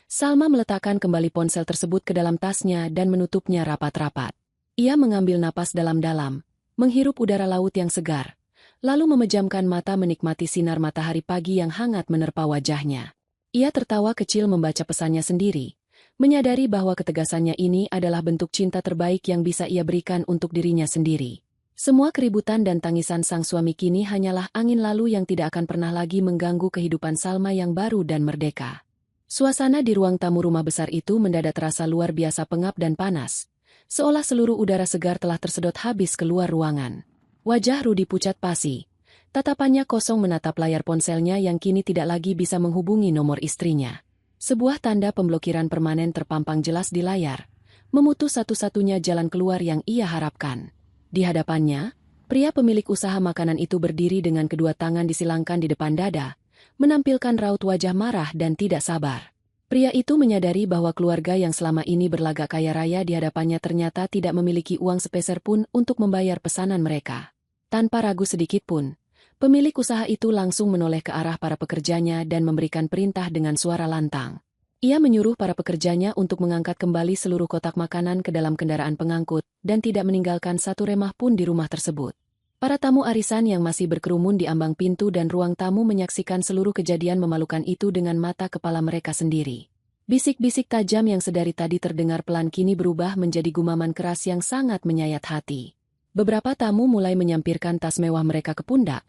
Salma meletakkan kembali ponsel tersebut ke dalam tasnya dan menutupnya rapat-rapat. Ia mengambil napas dalam-dalam, menghirup udara laut yang segar, lalu memejamkan mata menikmati sinar matahari pagi yang hangat menerpa wajahnya. Ia tertawa kecil membaca pesannya sendiri, menyadari bahwa ketegasannya ini adalah bentuk cinta terbaik yang bisa ia berikan untuk dirinya sendiri. Semua keributan dan tangisan sang suami kini hanyalah angin lalu yang tidak akan pernah lagi mengganggu kehidupan Salma yang baru dan merdeka. Suasana di ruang tamu rumah besar itu mendadak terasa luar biasa pengap dan panas, seolah seluruh udara segar telah tersedot habis keluar ruangan. Wajah Rudi pucat pasi, tatapannya kosong menatap layar ponselnya yang kini tidak lagi bisa menghubungi nomor istrinya. Sebuah tanda pemblokiran permanen terpampang jelas di layar, memutus satu-satunya jalan keluar yang ia harapkan. Di hadapannya, pria pemilik usaha makanan itu berdiri dengan kedua tangan disilangkan di depan dada, menampilkan raut wajah marah dan tidak sabar. Pria itu menyadari bahwa keluarga yang selama ini berlagak kaya raya di hadapannya ternyata tidak memiliki uang sepeser pun untuk membayar pesanan mereka. Tanpa ragu sedikit pun, pemilik usaha itu langsung menoleh ke arah para pekerjanya dan memberikan perintah dengan suara lantang. Ia menyuruh para pekerjanya untuk mengangkat kembali seluruh kotak makanan ke dalam kendaraan pengangkut dan tidak meninggalkan satu remah pun di rumah tersebut. Para tamu arisan yang masih berkerumun di ambang pintu dan ruang tamu menyaksikan seluruh kejadian memalukan itu dengan mata kepala mereka sendiri. Bisik-bisik tajam yang sedari tadi terdengar pelan kini berubah menjadi gumaman keras yang sangat menyayat hati. Beberapa tamu mulai menyampirkan tas mewah mereka ke pundak,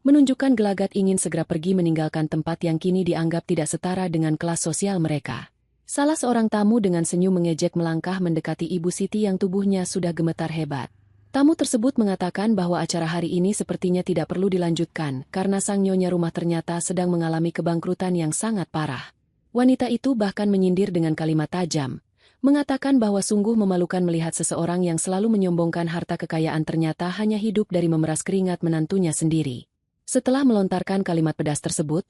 menunjukkan gelagat ingin segera pergi meninggalkan tempat yang kini dianggap tidak setara dengan kelas sosial mereka. Salah seorang tamu dengan senyum mengejek melangkah mendekati Ibu Siti yang tubuhnya sudah gemetar hebat. Tamu tersebut mengatakan bahwa acara hari ini sepertinya tidak perlu dilanjutkan karena sang nyonya rumah ternyata sedang mengalami kebangkrutan yang sangat parah. Wanita itu bahkan menyindir dengan kalimat tajam, mengatakan bahwa sungguh memalukan melihat seseorang yang selalu menyombongkan harta kekayaan ternyata hanya hidup dari memeras keringat menantunya sendiri. Setelah melontarkan kalimat pedas tersebut,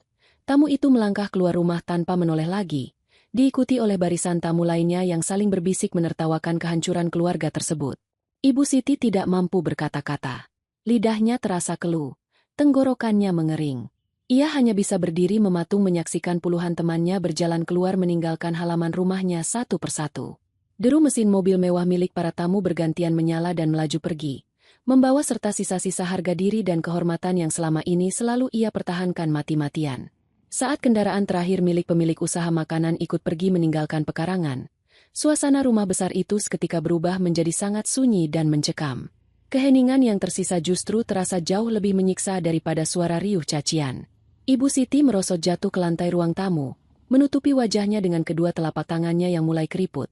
tamu itu melangkah keluar rumah tanpa menoleh lagi, diikuti oleh barisan tamu lainnya yang saling berbisik menertawakan kehancuran keluarga tersebut. Ibu Siti tidak mampu berkata-kata. Lidahnya terasa keluh, tenggorokannya mengering. Ia hanya bisa berdiri mematung menyaksikan puluhan temannya berjalan keluar meninggalkan halaman rumahnya satu persatu. Deru mesin mobil mewah milik para tamu bergantian menyala dan melaju pergi, membawa serta sisa-sisa harga diri dan kehormatan yang selama ini selalu ia pertahankan mati-matian. Saat kendaraan terakhir milik pemilik usaha makanan ikut pergi meninggalkan pekarangan, suasana rumah besar itu seketika berubah menjadi sangat sunyi dan mencekam. Keheningan yang tersisa justru terasa jauh lebih menyiksa daripada suara riuh cacian. Ibu Siti merosot jatuh ke lantai ruang tamu, menutupi wajahnya dengan kedua telapak tangannya yang mulai keriput,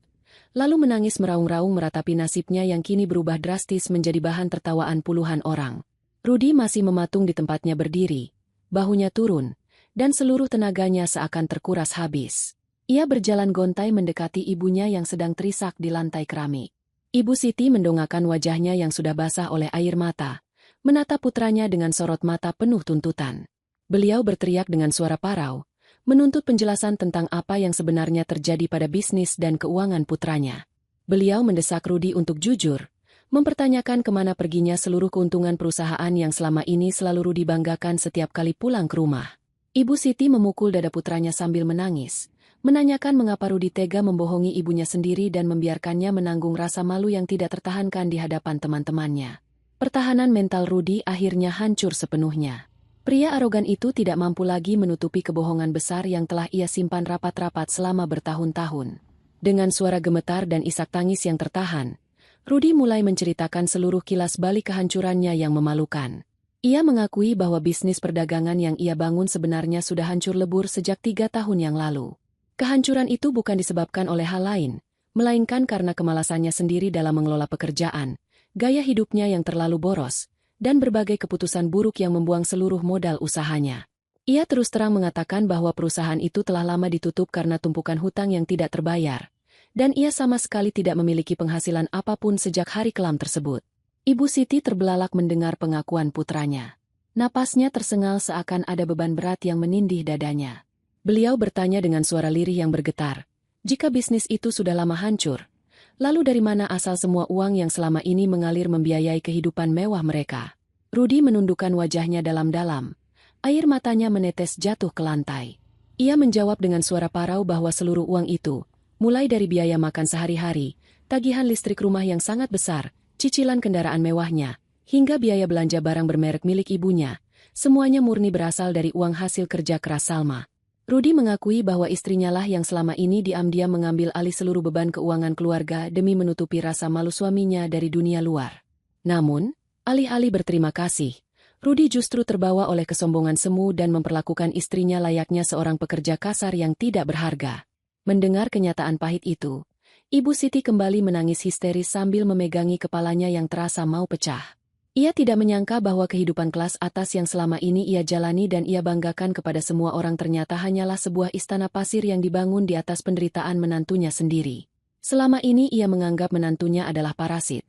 lalu menangis meraung-raung meratapi nasibnya yang kini berubah drastis menjadi bahan tertawaan puluhan orang. Rudy masih mematung di tempatnya berdiri, bahunya turun, dan seluruh tenaganya seakan terkuras habis. Ia berjalan gontai mendekati ibunya yang sedang terisak di lantai keramik. Ibu Siti mendongakkan wajahnya yang sudah basah oleh air mata, menatap putranya dengan sorot mata penuh tuntutan. Beliau berteriak dengan suara parau, menuntut penjelasan tentang apa yang sebenarnya terjadi pada bisnis dan keuangan putranya. Beliau mendesak Rudy untuk jujur, mempertanyakan kemana perginya seluruh keuntungan perusahaan yang selama ini selalu Rudy banggakan setiap kali pulang ke rumah. Ibu Siti memukul dada putranya sambil menangis, menanyakan mengapa Rudy tega membohongi ibunya sendiri dan membiarkannya menanggung rasa malu yang tidak tertahankan di hadapan teman-temannya. Pertahanan mental Rudy akhirnya hancur sepenuhnya. Pria arogan itu tidak mampu lagi menutupi kebohongan besar yang telah ia simpan rapat-rapat selama bertahun-tahun. Dengan suara gemetar dan isak tangis yang tertahan, Rudy mulai menceritakan seluruh kilas balik kehancurannya yang memalukan. Ia mengakui bahwa bisnis perdagangan yang ia bangun sebenarnya sudah hancur lebur sejak 3 tahun yang lalu. Kehancuran itu bukan disebabkan oleh hal lain, melainkan karena kemalasannya sendiri dalam mengelola pekerjaan, gaya hidupnya yang terlalu boros, dan berbagai keputusan buruk yang membuang seluruh modal usahanya. Ia terus terang mengatakan bahwa perusahaan itu telah lama ditutup karena tumpukan hutang yang tidak terbayar, dan ia sama sekali tidak memiliki penghasilan apapun sejak hari kelam tersebut. Ibu Siti terbelalak mendengar pengakuan putranya. Napasnya tersengal seakan ada beban berat yang menindih dadanya. Beliau bertanya dengan suara lirih yang bergetar, jika bisnis itu sudah lama hancur, lalu dari mana asal semua uang yang selama ini mengalir membiayai kehidupan mewah mereka? Rudy menundukkan wajahnya dalam-dalam, air matanya menetes jatuh ke lantai. Ia menjawab dengan suara parau bahwa seluruh uang itu, mulai dari biaya makan sehari-hari, tagihan listrik rumah yang sangat besar, cicilan kendaraan mewahnya, hingga biaya belanja barang bermerek milik ibunya, semuanya murni berasal dari uang hasil kerja keras Salma. Rudy mengakui bahwa istrinya lah yang selama ini diam-diam mengambil alih seluruh beban keuangan keluarga demi menutupi rasa malu suaminya dari dunia luar. Namun, alih-alih berterima kasih, Rudy justru terbawa oleh kesombongan semu dan memperlakukan istrinya layaknya seorang pekerja kasar yang tidak berharga. Mendengar kenyataan pahit itu, Ibu Siti kembali menangis histeris sambil memegangi kepalanya yang terasa mau pecah. Ia tidak menyangka bahwa kehidupan kelas atas yang selama ini ia jalani dan ia banggakan kepada semua orang ternyata hanyalah sebuah istana pasir yang dibangun di atas penderitaan menantunya sendiri. Selama ini ia menganggap menantunya adalah parasit.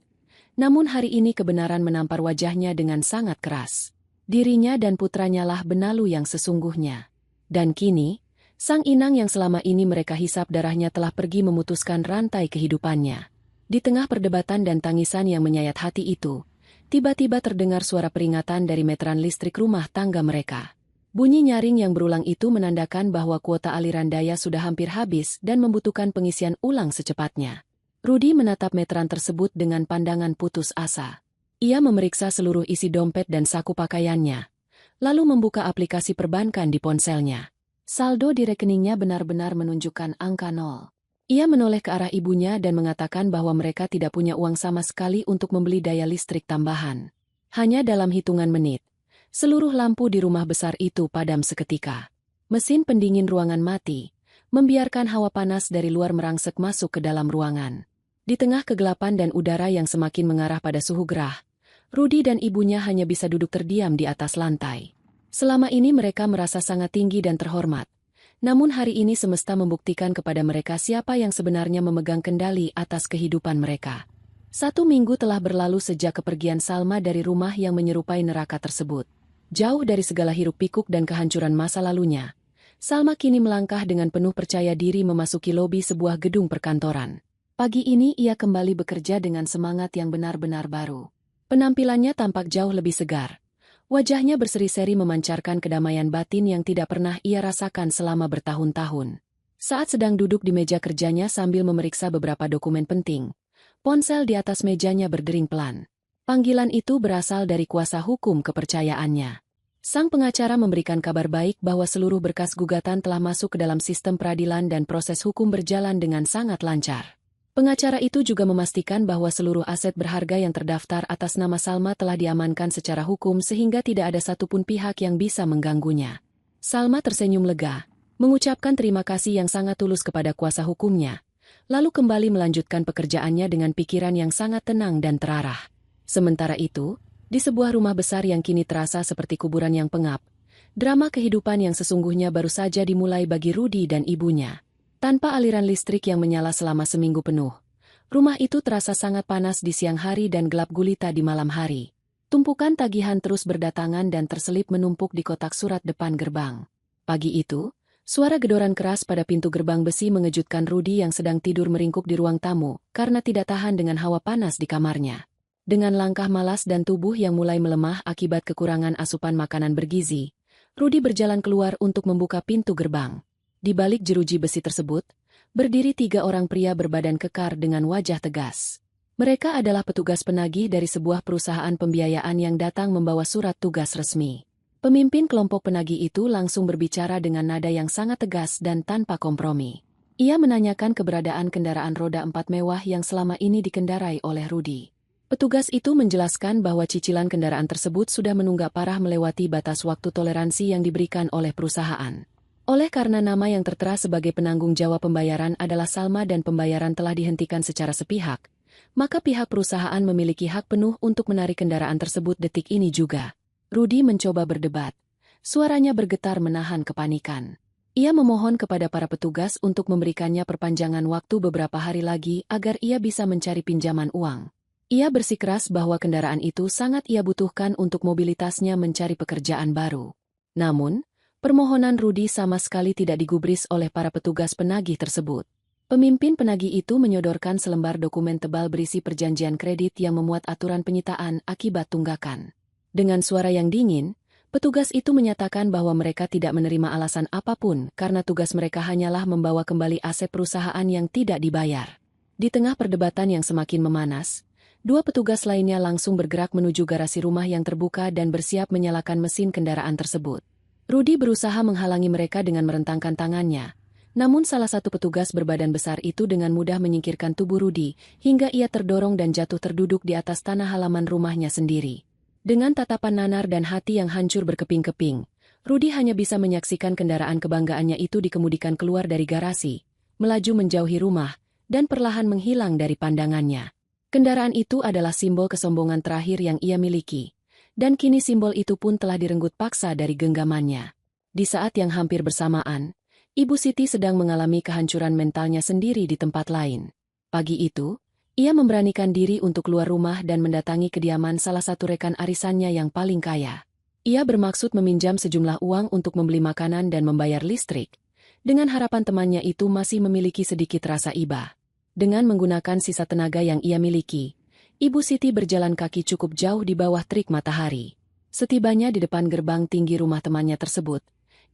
Namun hari ini kebenaran menampar wajahnya dengan sangat keras. Dirinya dan putranya lah benalu yang sesungguhnya. Dan kini, sang inang yang selama ini mereka hisap darahnya telah pergi memutuskan rantai kehidupannya. Di tengah perdebatan dan tangisan yang menyayat hati itu, tiba-tiba terdengar suara peringatan dari meteran listrik rumah tangga mereka. Bunyi nyaring yang berulang itu menandakan bahwa kuota aliran daya sudah hampir habis dan membutuhkan pengisian ulang secepatnya. Rudy menatap meteran tersebut dengan pandangan putus asa. Ia memeriksa seluruh isi dompet dan saku pakaiannya, lalu membuka aplikasi perbankan di ponselnya. Saldo di rekeningnya benar-benar menunjukkan angka 0. Ia menoleh ke arah ibunya dan mengatakan bahwa mereka tidak punya uang sama sekali untuk membeli daya listrik tambahan. Hanya dalam hitungan menit, seluruh lampu di rumah besar itu padam seketika. Mesin pendingin ruangan mati, membiarkan hawa panas dari luar merangsek masuk ke dalam ruangan. Di tengah kegelapan dan udara yang semakin mengarah pada suhu gerah, Rudy dan ibunya hanya bisa duduk terdiam di atas lantai. Selama ini mereka merasa sangat tinggi dan terhormat. Namun hari ini semesta membuktikan kepada mereka siapa yang sebenarnya memegang kendali atas kehidupan mereka. 1 minggu telah berlalu sejak kepergian Salma dari rumah yang menyerupai neraka tersebut. Jauh dari segala hiruk-pikuk dan kehancuran masa lalunya, Salma kini melangkah dengan penuh percaya diri memasuki lobi sebuah gedung perkantoran. Pagi ini ia kembali bekerja dengan semangat yang benar-benar baru. Penampilannya tampak jauh lebih segar. Wajahnya berseri-seri memancarkan kedamaian batin yang tidak pernah ia rasakan selama bertahun-tahun. Saat sedang duduk di meja kerjanya sambil memeriksa beberapa dokumen penting, ponsel di atas mejanya berdering pelan. Panggilan itu berasal dari kuasa hukum kepercayaannya. Sang pengacara memberikan kabar baik bahwa seluruh berkas gugatan telah masuk ke dalam sistem peradilan dan proses hukum berjalan dengan sangat lancar. Pengacara itu juga memastikan bahwa seluruh aset berharga yang terdaftar atas nama Salma telah diamankan secara hukum sehingga tidak ada satupun pihak yang bisa mengganggunya. Salma tersenyum lega, mengucapkan terima kasih yang sangat tulus kepada kuasa hukumnya, lalu kembali melanjutkan pekerjaannya dengan pikiran yang sangat tenang dan terarah. Sementara itu, di sebuah rumah besar yang kini terasa seperti kuburan yang pengap, drama kehidupan yang sesungguhnya baru saja dimulai bagi Rudy dan ibunya. Tanpa aliran listrik yang menyala selama seminggu penuh, rumah itu terasa sangat panas di siang hari dan gelap gulita di malam hari. Tumpukan tagihan terus berdatangan dan terselip menumpuk di kotak surat depan gerbang. Pagi itu, suara gedoran keras pada pintu gerbang besi mengejutkan Rudy yang sedang tidur meringkuk di ruang tamu karena tidak tahan dengan hawa panas di kamarnya. Dengan langkah malas dan tubuh yang mulai melemah akibat kekurangan asupan makanan bergizi, Rudy berjalan keluar untuk membuka pintu gerbang. Di balik jeruji besi tersebut, berdiri 3 orang pria berbadan kekar dengan wajah tegas. Mereka adalah petugas penagih dari sebuah perusahaan pembiayaan yang datang membawa surat tugas resmi. Pemimpin kelompok penagih itu langsung berbicara dengan nada yang sangat tegas dan tanpa kompromi. Ia menanyakan keberadaan kendaraan roda 4 mewah yang selama ini dikendarai oleh Rudy. Petugas itu menjelaskan bahwa cicilan kendaraan tersebut sudah menunggak parah melewati batas waktu toleransi yang diberikan oleh perusahaan. Oleh karena nama yang tertera sebagai penanggung jawab pembayaran adalah Salma dan pembayaran telah dihentikan secara sepihak, maka pihak perusahaan memiliki hak penuh untuk menarik kendaraan tersebut detik ini juga. Rudy mencoba berdebat. Suaranya bergetar menahan kepanikan. Ia memohon kepada para petugas untuk memberikannya perpanjangan waktu beberapa hari lagi agar ia bisa mencari pinjaman uang. Ia bersikeras bahwa kendaraan itu sangat ia butuhkan untuk mobilitasnya mencari pekerjaan baru. Namun, permohonan Rudy sama sekali tidak digubris oleh para petugas penagih tersebut. Pemimpin penagih itu menyodorkan selembar dokumen tebal berisi perjanjian kredit yang memuat aturan penyitaan akibat tunggakan. Dengan suara yang dingin, petugas itu menyatakan bahwa mereka tidak menerima alasan apapun karena tugas mereka hanyalah membawa kembali aset perusahaan yang tidak dibayar. Di tengah perdebatan yang semakin memanas, 2 petugas lainnya langsung bergerak menuju garasi rumah yang terbuka dan bersiap menyalakan mesin kendaraan tersebut. Rudy berusaha menghalangi mereka dengan merentangkan tangannya, namun salah satu petugas berbadan besar itu dengan mudah menyingkirkan tubuh Rudy hingga ia terdorong dan jatuh terduduk di atas tanah halaman rumahnya sendiri. Dengan tatapan nanar dan hati yang hancur berkeping-keping, Rudy hanya bisa menyaksikan kendaraan kebanggaannya itu dikemudikan keluar dari garasi, melaju menjauhi rumah, dan perlahan menghilang dari pandangannya. Kendaraan itu adalah simbol kesombongan terakhir yang ia miliki, dan kini simbol itu pun telah direnggut paksa dari genggamannya. Di saat yang hampir bersamaan, Ibu Siti sedang mengalami kehancuran mentalnya sendiri di tempat lain. Pagi itu, ia memberanikan diri untuk keluar rumah dan mendatangi kediaman salah satu rekan arisannya yang paling kaya. Ia bermaksud meminjam sejumlah uang untuk membeli makanan dan membayar listrik, dengan harapan temannya itu masih memiliki sedikit rasa iba. Dengan menggunakan sisa tenaga yang ia miliki, Ibu Siti berjalan kaki cukup jauh di bawah terik matahari. Setibanya di depan gerbang tinggi rumah temannya tersebut,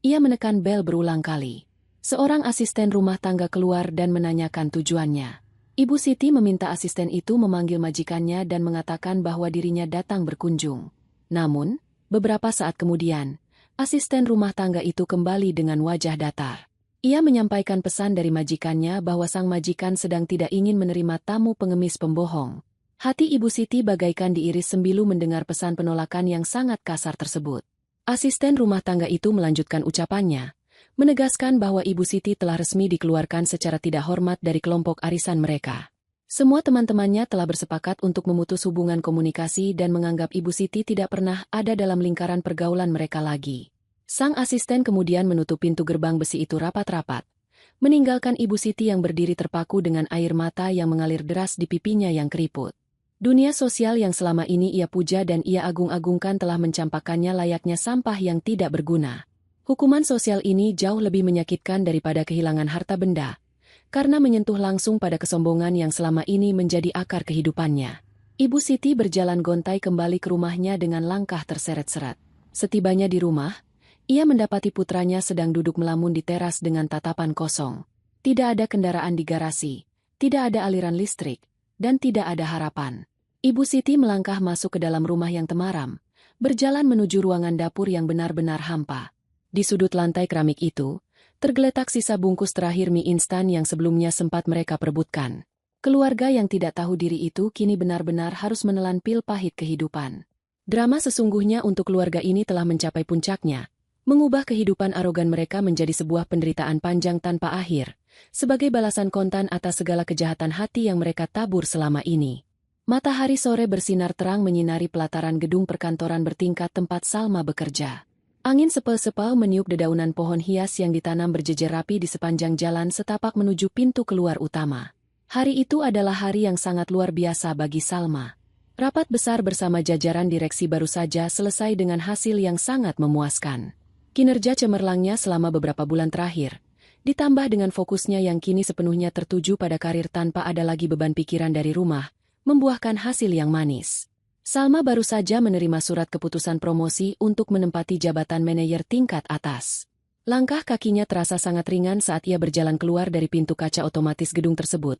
ia menekan bel berulang kali. Seorang asisten rumah tangga keluar dan menanyakan tujuannya. Ibu Siti meminta asisten itu memanggil majikannya dan mengatakan bahwa dirinya datang berkunjung. Namun, beberapa saat kemudian, asisten rumah tangga itu kembali dengan wajah datar. Ia menyampaikan pesan dari majikannya bahwa sang majikan sedang tidak ingin menerima tamu pengemis pembohong. Hati Ibu Siti bagaikan diiris sembilu mendengar pesan penolakan yang sangat kasar tersebut. Asisten rumah tangga itu melanjutkan ucapannya, menegaskan bahwa Ibu Siti telah resmi dikeluarkan secara tidak hormat dari kelompok arisan mereka. Semua teman-temannya telah bersepakat untuk memutus hubungan komunikasi dan menganggap Ibu Siti tidak pernah ada dalam lingkaran pergaulan mereka lagi. Sang asisten kemudian menutup pintu gerbang besi itu rapat-rapat, meninggalkan Ibu Siti yang berdiri terpaku dengan air mata yang mengalir deras di pipinya yang keriput. Dunia sosial yang selama ini ia puja dan ia agung-agungkan telah mencampakkannya layaknya sampah yang tidak berguna. Hukuman sosial ini jauh lebih menyakitkan daripada kehilangan harta benda, karena menyentuh langsung pada kesombongan yang selama ini menjadi akar kehidupannya. Ibu Siti berjalan gontai kembali ke rumahnya dengan langkah terseret-seret. Setibanya di rumah, ia mendapati putranya sedang duduk melamun di teras dengan tatapan kosong. Tidak ada kendaraan di garasi, tidak ada aliran listrik, dan tidak ada harapan. Ibu Siti melangkah masuk ke dalam rumah yang temaram, berjalan menuju ruangan dapur yang benar-benar hampa. Di sudut lantai keramik itu, tergeletak sisa bungkus terakhir mie instan yang sebelumnya sempat mereka perebutkan. Keluarga yang tidak tahu diri itu kini benar-benar harus menelan pil pahit kehidupan. Drama sesungguhnya untuk keluarga ini telah mencapai puncaknya, mengubah kehidupan arogan mereka menjadi sebuah penderitaan panjang tanpa akhir, sebagai balasan kontan atas segala kejahatan hati yang mereka tabur selama ini. Matahari sore bersinar terang menyinari pelataran gedung perkantoran bertingkat tempat Salma bekerja. Angin sepel-sepel meniup dedaunan pohon hias yang ditanam berjejer rapi di sepanjang jalan setapak menuju pintu keluar utama. Hari itu adalah hari yang sangat luar biasa bagi Salma. Rapat besar bersama jajaran direksi baru saja selesai dengan hasil yang sangat memuaskan. Kinerja cemerlangnya selama beberapa bulan terakhir, ditambah dengan fokusnya yang kini sepenuhnya tertuju pada karir tanpa ada lagi beban pikiran dari rumah, membuahkan hasil yang manis. Salma baru saja menerima surat keputusan promosi untuk menempati jabatan manajer tingkat atas. Langkah kakinya terasa sangat ringan saat ia berjalan keluar dari pintu kaca otomatis gedung tersebut,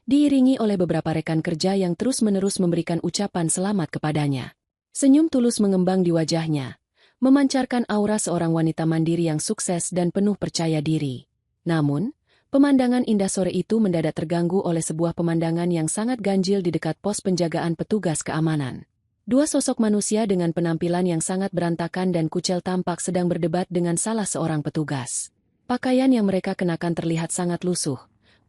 diiringi oleh beberapa rekan kerja yang terus-menerus memberikan ucapan selamat kepadanya. Senyum tulus mengembang di wajahnya, memancarkan aura seorang wanita mandiri yang sukses dan penuh percaya diri. Namun, pemandangan indah sore itu mendadak terganggu oleh sebuah pemandangan yang sangat ganjil di dekat pos penjagaan petugas keamanan. Dua sosok manusia dengan penampilan yang sangat berantakan dan kucel tampak sedang berdebat dengan salah seorang petugas. Pakaian yang mereka kenakan terlihat sangat lusuh,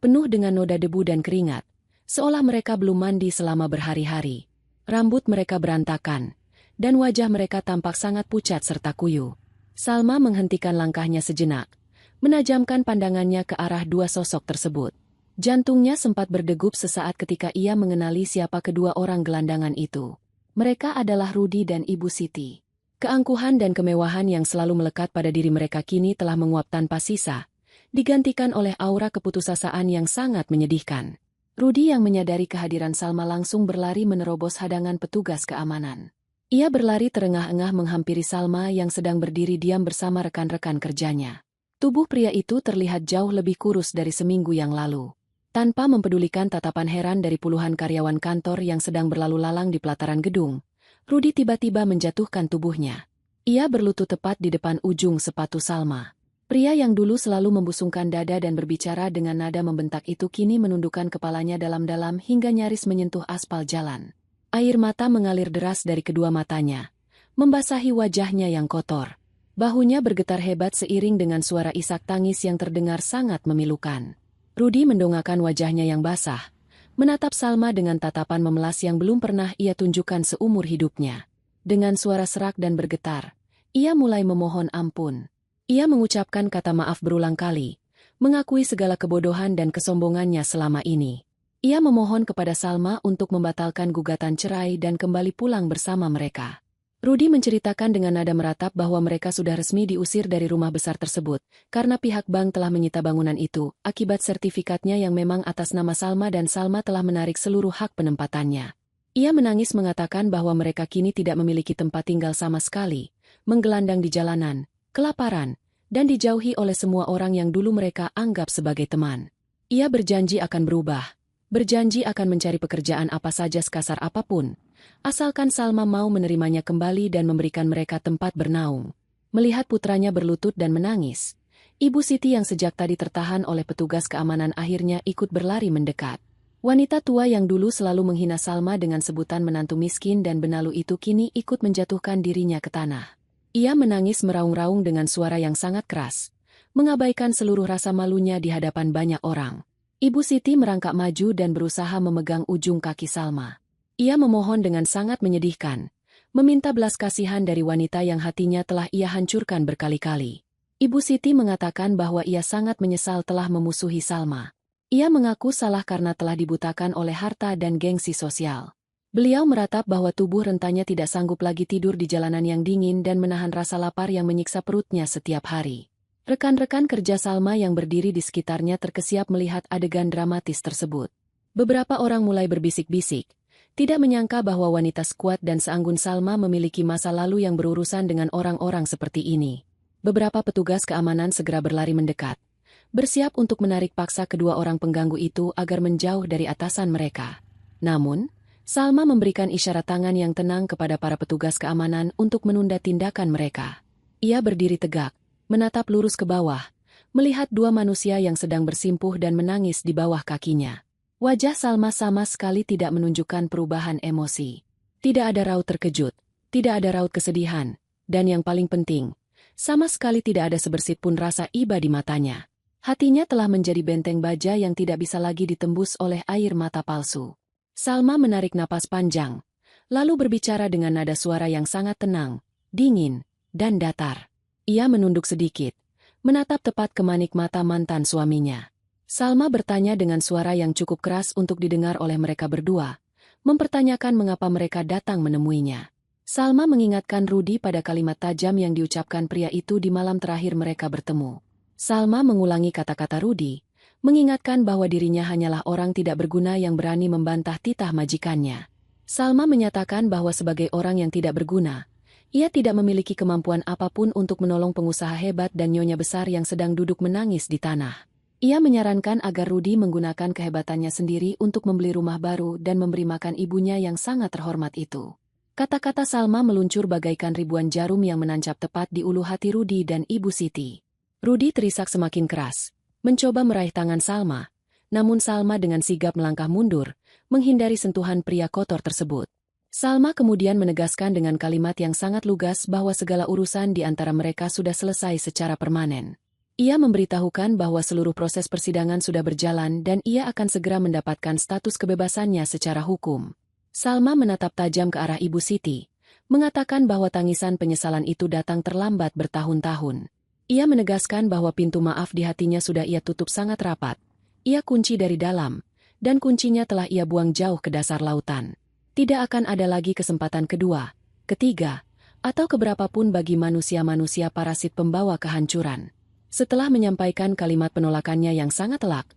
penuh dengan noda debu dan keringat, seolah mereka belum mandi selama berhari-hari. Rambut mereka berantakan, dan wajah mereka tampak sangat pucat serta kuyu. Salma menghentikan langkahnya sejenak, menajamkan pandangannya ke arah dua sosok tersebut. Jantungnya sempat berdegup sesaat ketika ia mengenali siapa kedua orang gelandangan itu. Mereka adalah Rudy dan Ibu Siti. Keangkuhan dan kemewahan yang selalu melekat pada diri mereka kini telah menguap tanpa sisa, digantikan oleh aura keputusasaan yang sangat menyedihkan. Rudy yang menyadari kehadiran Salma langsung berlari menerobos hadangan petugas keamanan. Ia berlari terengah-engah menghampiri Salma yang sedang berdiri diam bersama rekan-rekan kerjanya. Tubuh pria itu terlihat jauh lebih kurus dari seminggu yang lalu. Tanpa mempedulikan tatapan heran dari puluhan karyawan kantor yang sedang berlalu lalang di pelataran gedung, Rudy tiba-tiba menjatuhkan tubuhnya. Ia berlutut tepat di depan ujung sepatu Salma. Pria yang dulu selalu membusungkan dada dan berbicara dengan nada membentak itu kini menundukkan kepalanya dalam-dalam hingga nyaris menyentuh aspal jalan. Air mata mengalir deras dari kedua matanya, membasahi wajahnya yang kotor. Bahunya bergetar hebat seiring dengan suara isak tangis yang terdengar sangat memilukan. Rudy mendongakkan wajahnya yang basah, menatap Salma dengan tatapan memelas yang belum pernah ia tunjukkan seumur hidupnya. Dengan suara serak dan bergetar, ia mulai memohon ampun. Ia mengucapkan kata maaf berulang kali, mengakui segala kebodohan dan kesombongannya selama ini. Ia memohon kepada Salma untuk membatalkan gugatan cerai dan kembali pulang bersama mereka. Rudy menceritakan dengan nada meratap bahwa mereka sudah resmi diusir dari rumah besar tersebut, karena pihak bank telah menyita bangunan itu, akibat sertifikatnya yang memang atas nama Salma dan Salma telah menarik seluruh hak penempatannya. Ia menangis mengatakan bahwa mereka kini tidak memiliki tempat tinggal sama sekali, menggelandang di jalanan, kelaparan, dan dijauhi oleh semua orang yang dulu mereka anggap sebagai teman. Ia berjanji akan berubah, berjanji akan mencari pekerjaan apa saja sekasar apapun, asalkan Salma mau menerimanya kembali dan memberikan mereka tempat bernaung. Melihat putranya berlutut dan menangis, Ibu Siti yang sejak tadi tertahan oleh petugas keamanan akhirnya ikut berlari mendekat. Wanita tua yang dulu selalu menghina Salma dengan sebutan menantu miskin dan benalu itu kini ikut menjatuhkan dirinya ke tanah. Ia menangis meraung-raung dengan suara yang sangat keras, mengabaikan seluruh rasa malunya di hadapan banyak orang. Ibu Siti merangkak maju dan berusaha memegang ujung kaki Salma. Ia memohon dengan sangat menyedihkan, meminta belas kasihan dari wanita yang hatinya telah ia hancurkan berkali-kali. Ibu Siti mengatakan bahwa ia sangat menyesal telah memusuhi Salma. Ia mengaku salah karena telah dibutakan oleh harta dan gengsi sosial. Beliau meratap bahwa tubuh rentanya tidak sanggup lagi tidur di jalanan yang dingin dan menahan rasa lapar yang menyiksa perutnya setiap hari. Rekan-rekan kerja Salma yang berdiri di sekitarnya terkesiap melihat adegan dramatis tersebut. Beberapa orang mulai berbisik-bisik, tidak menyangka bahwa wanita sekuat dan seanggun Salma memiliki masa lalu yang berurusan dengan orang-orang seperti ini. Beberapa petugas keamanan segera berlari mendekat, bersiap untuk menarik paksa kedua orang pengganggu itu agar menjauh dari atasan mereka. Namun, Salma memberikan isyarat tangan yang tenang kepada para petugas keamanan untuk menunda tindakan mereka. Ia berdiri tegak, menatap lurus ke bawah, melihat dua manusia yang sedang bersimpuh dan menangis di bawah kakinya. Wajah Salma sama sekali tidak menunjukkan perubahan emosi. Tidak ada raut terkejut, tidak ada raut kesedihan, dan yang paling penting, Sama sekali tidak ada sebersit pun rasa iba di matanya. Hatinya telah menjadi benteng baja yang tidak bisa lagi ditembus oleh air mata palsu. Salma menarik napas panjang, lalu berbicara dengan nada suara yang sangat tenang, dingin, dan datar. Ia menunduk sedikit, menatap tepat ke manik mata mantan suaminya. Salma bertanya dengan suara yang cukup keras untuk didengar oleh mereka berdua, mempertanyakan mengapa mereka datang menemuinya. Salma mengingatkan Rudi pada kalimat tajam yang diucapkan pria itu di malam terakhir mereka bertemu. Salma mengulangi kata-kata Rudi, mengingatkan bahwa dirinya hanyalah orang tidak berguna yang berani membantah titah majikannya. Salma menyatakan bahwa sebagai orang yang tidak berguna, ia tidak memiliki kemampuan apapun untuk menolong pengusaha hebat dan nyonya besar yang sedang duduk menangis di tanah. Ia menyarankan agar Rudi menggunakan kehebatannya sendiri untuk membeli rumah baru dan memberi makan ibunya yang sangat terhormat itu. Kata-kata Salma meluncur bagaikan ribuan jarum yang menancap tepat di ulu hati Rudi dan Ibu Siti. Rudi terisak semakin keras, mencoba meraih tangan Salma, namun Salma dengan sigap melangkah mundur, menghindari sentuhan pria kotor tersebut. Salma kemudian menegaskan dengan kalimat yang sangat lugas bahwa segala urusan di antara mereka sudah selesai secara permanen. Ia memberitahukan bahwa seluruh proses persidangan sudah berjalan dan ia akan segera mendapatkan status kebebasannya secara hukum. Salma menatap tajam ke arah Ibu Siti, mengatakan bahwa tangisan penyesalan itu datang terlambat bertahun-tahun. Ia menegaskan bahwa pintu maaf di hatinya sudah ia tutup sangat rapat. Ia kunci dari dalam, dan kuncinya telah ia buang jauh ke dasar lautan. Tidak akan ada lagi kesempatan kedua, ketiga, atau keberapapun bagi manusia-manusia parasit pembawa kehancuran. Setelah menyampaikan kalimat penolakannya yang sangat telak,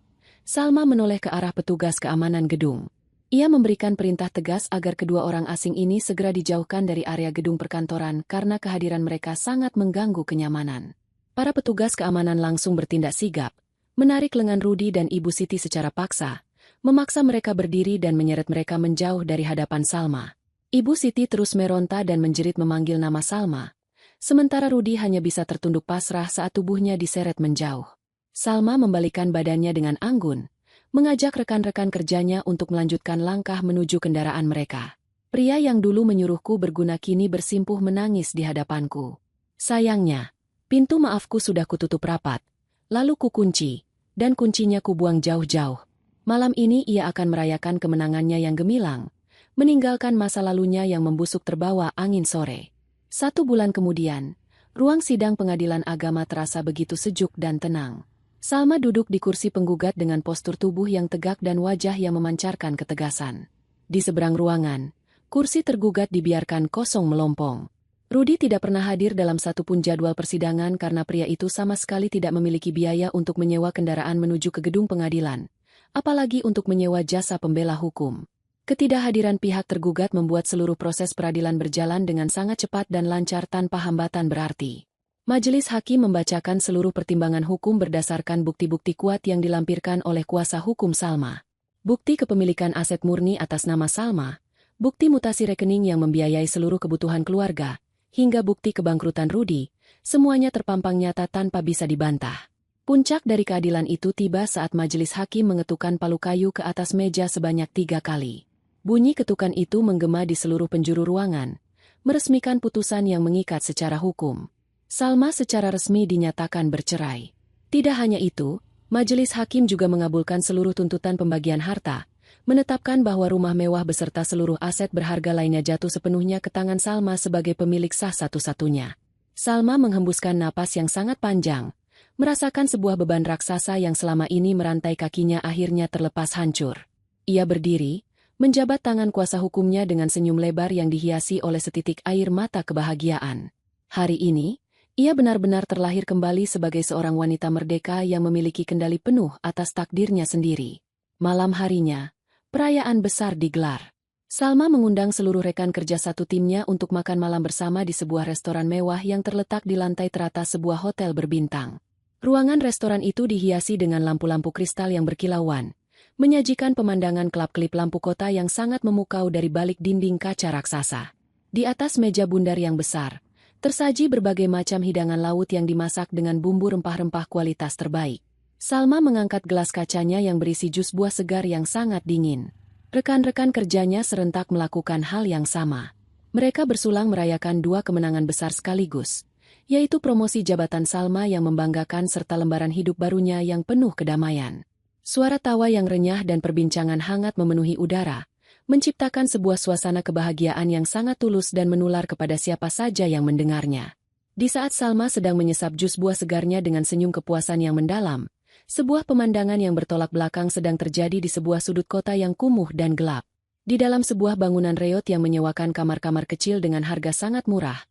Salma menoleh ke arah petugas keamanan gedung. Ia memberikan perintah tegas agar kedua orang asing ini segera dijauhkan dari area gedung perkantoran karena kehadiran mereka sangat mengganggu kenyamanan. Para petugas keamanan langsung bertindak sigap, menarik lengan Rudi dan Ibu Siti secara paksa, memaksa mereka berdiri dan menyeret mereka menjauh dari hadapan Salma. Ibu Siti terus meronta dan menjerit memanggil nama Salma, sementara Rudi hanya bisa tertunduk pasrah saat tubuhnya diseret menjauh. Salma membalikkan badannya dengan anggun, mengajak rekan-rekan kerjanya untuk melanjutkan langkah menuju kendaraan mereka. Pria yang dulu menyuruhku berguna kini bersimpuh menangis di hadapanku. Sayangnya, pintu maafku sudah kututup rapat, lalu kukunci, dan kuncinya kubuang jauh-jauh. Malam ini ia akan merayakan kemenangannya yang gemilang, meninggalkan masa lalunya yang membusuk terbawa angin sore. 1 bulan kemudian, ruang sidang pengadilan agama terasa begitu sejuk dan tenang. Salma duduk di kursi penggugat dengan postur tubuh yang tegak dan wajah yang memancarkan ketegasan. Di seberang ruangan, kursi tergugat dibiarkan kosong melompong. Rudi tidak pernah hadir dalam satupun jadwal persidangan karena pria itu sama sekali tidak memiliki biaya untuk menyewa kendaraan menuju ke gedung pengadilan, apalagi untuk menyewa jasa pembela hukum. Ketidakhadiran pihak tergugat membuat seluruh proses peradilan berjalan dengan sangat cepat dan lancar tanpa hambatan berarti. Majelis hakim membacakan seluruh pertimbangan hukum berdasarkan bukti-bukti kuat yang dilampirkan oleh kuasa hukum Salma. Bukti kepemilikan aset murni atas nama Salma, bukti mutasi rekening yang membiayai seluruh kebutuhan keluarga, hingga bukti kebangkrutan Rudi, semuanya terpampang nyata tanpa bisa dibantah. Puncak dari keadilan itu tiba saat majelis hakim mengetukkan palu kayu ke atas meja sebanyak 3 kali. Bunyi ketukan itu menggema di seluruh penjuru ruangan, meresmikan putusan yang mengikat secara hukum. Salma secara resmi dinyatakan bercerai. Tidak hanya itu, majelis hakim juga mengabulkan seluruh tuntutan pembagian harta, menetapkan bahwa rumah mewah beserta seluruh aset berharga lainnya jatuh sepenuhnya ke tangan Salma sebagai pemilik sah satu-satunya. Salma menghembuskan napas yang sangat panjang, merasakan sebuah beban raksasa yang selama ini merantai kakinya akhirnya terlepas hancur. Ia berdiri, menjabat tangan kuasa hukumnya dengan senyum lebar yang dihiasi oleh setitik air mata kebahagiaan. Hari ini, ia benar-benar terlahir kembali sebagai seorang wanita merdeka yang memiliki kendali penuh atas takdirnya sendiri. Malam harinya, perayaan besar digelar. Salma mengundang seluruh rekan kerja satu timnya untuk makan malam bersama di sebuah restoran mewah yang terletak di lantai teratas sebuah hotel berbintang. Ruangan restoran itu dihiasi dengan lampu-lampu kristal yang berkilauan, menyajikan pemandangan kelap-kelip lampu kota yang sangat memukau dari balik dinding kaca raksasa. Di atas meja bundar yang besar, tersaji berbagai macam hidangan laut yang dimasak dengan bumbu rempah-rempah kualitas terbaik. Salma mengangkat gelas kacanya yang berisi jus buah segar yang sangat dingin. Rekan-rekan kerjanya serentak melakukan hal yang sama. Mereka bersulang merayakan 2 kemenangan besar sekaligus, yaitu promosi jabatan Salma yang membanggakan serta lembaran hidup barunya yang penuh kedamaian. Suara tawa yang renyah dan perbincangan hangat memenuhi udara, menciptakan sebuah suasana kebahagiaan yang sangat tulus dan menular kepada siapa saja yang mendengarnya. Di saat Salma sedang menyesap jus buah segarnya dengan senyum kepuasan yang mendalam, sebuah pemandangan yang bertolak belakang sedang terjadi di sebuah sudut kota yang kumuh dan gelap. Di dalam sebuah bangunan reot yang menyewakan kamar-kamar kecil dengan harga sangat murah,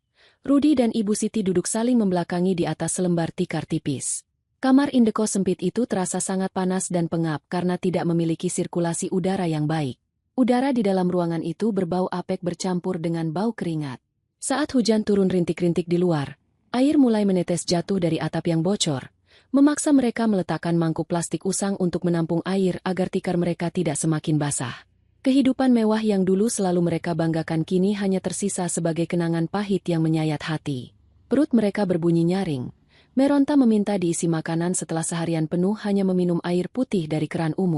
Rudy dan Ibu Siti duduk saling membelakangi di atas selembar tikar tipis. Kamar indekos sempit itu terasa sangat panas dan pengap karena tidak memiliki sirkulasi udara yang baik. Udara di dalam ruangan itu berbau apek bercampur dengan bau keringat. Saat hujan turun rintik-rintik di luar, air mulai menetes jatuh dari atap yang bocor, memaksa mereka meletakkan mangkuk plastik usang untuk menampung air agar tikar mereka tidak semakin basah. Kehidupan mewah yang dulu selalu mereka banggakan kini hanya tersisa sebagai kenangan pahit yang menyayat hati. Perut mereka berbunyi nyaring. Meronta meminta diisi makanan setelah seharian penuh hanya meminum air putih dari keran umum.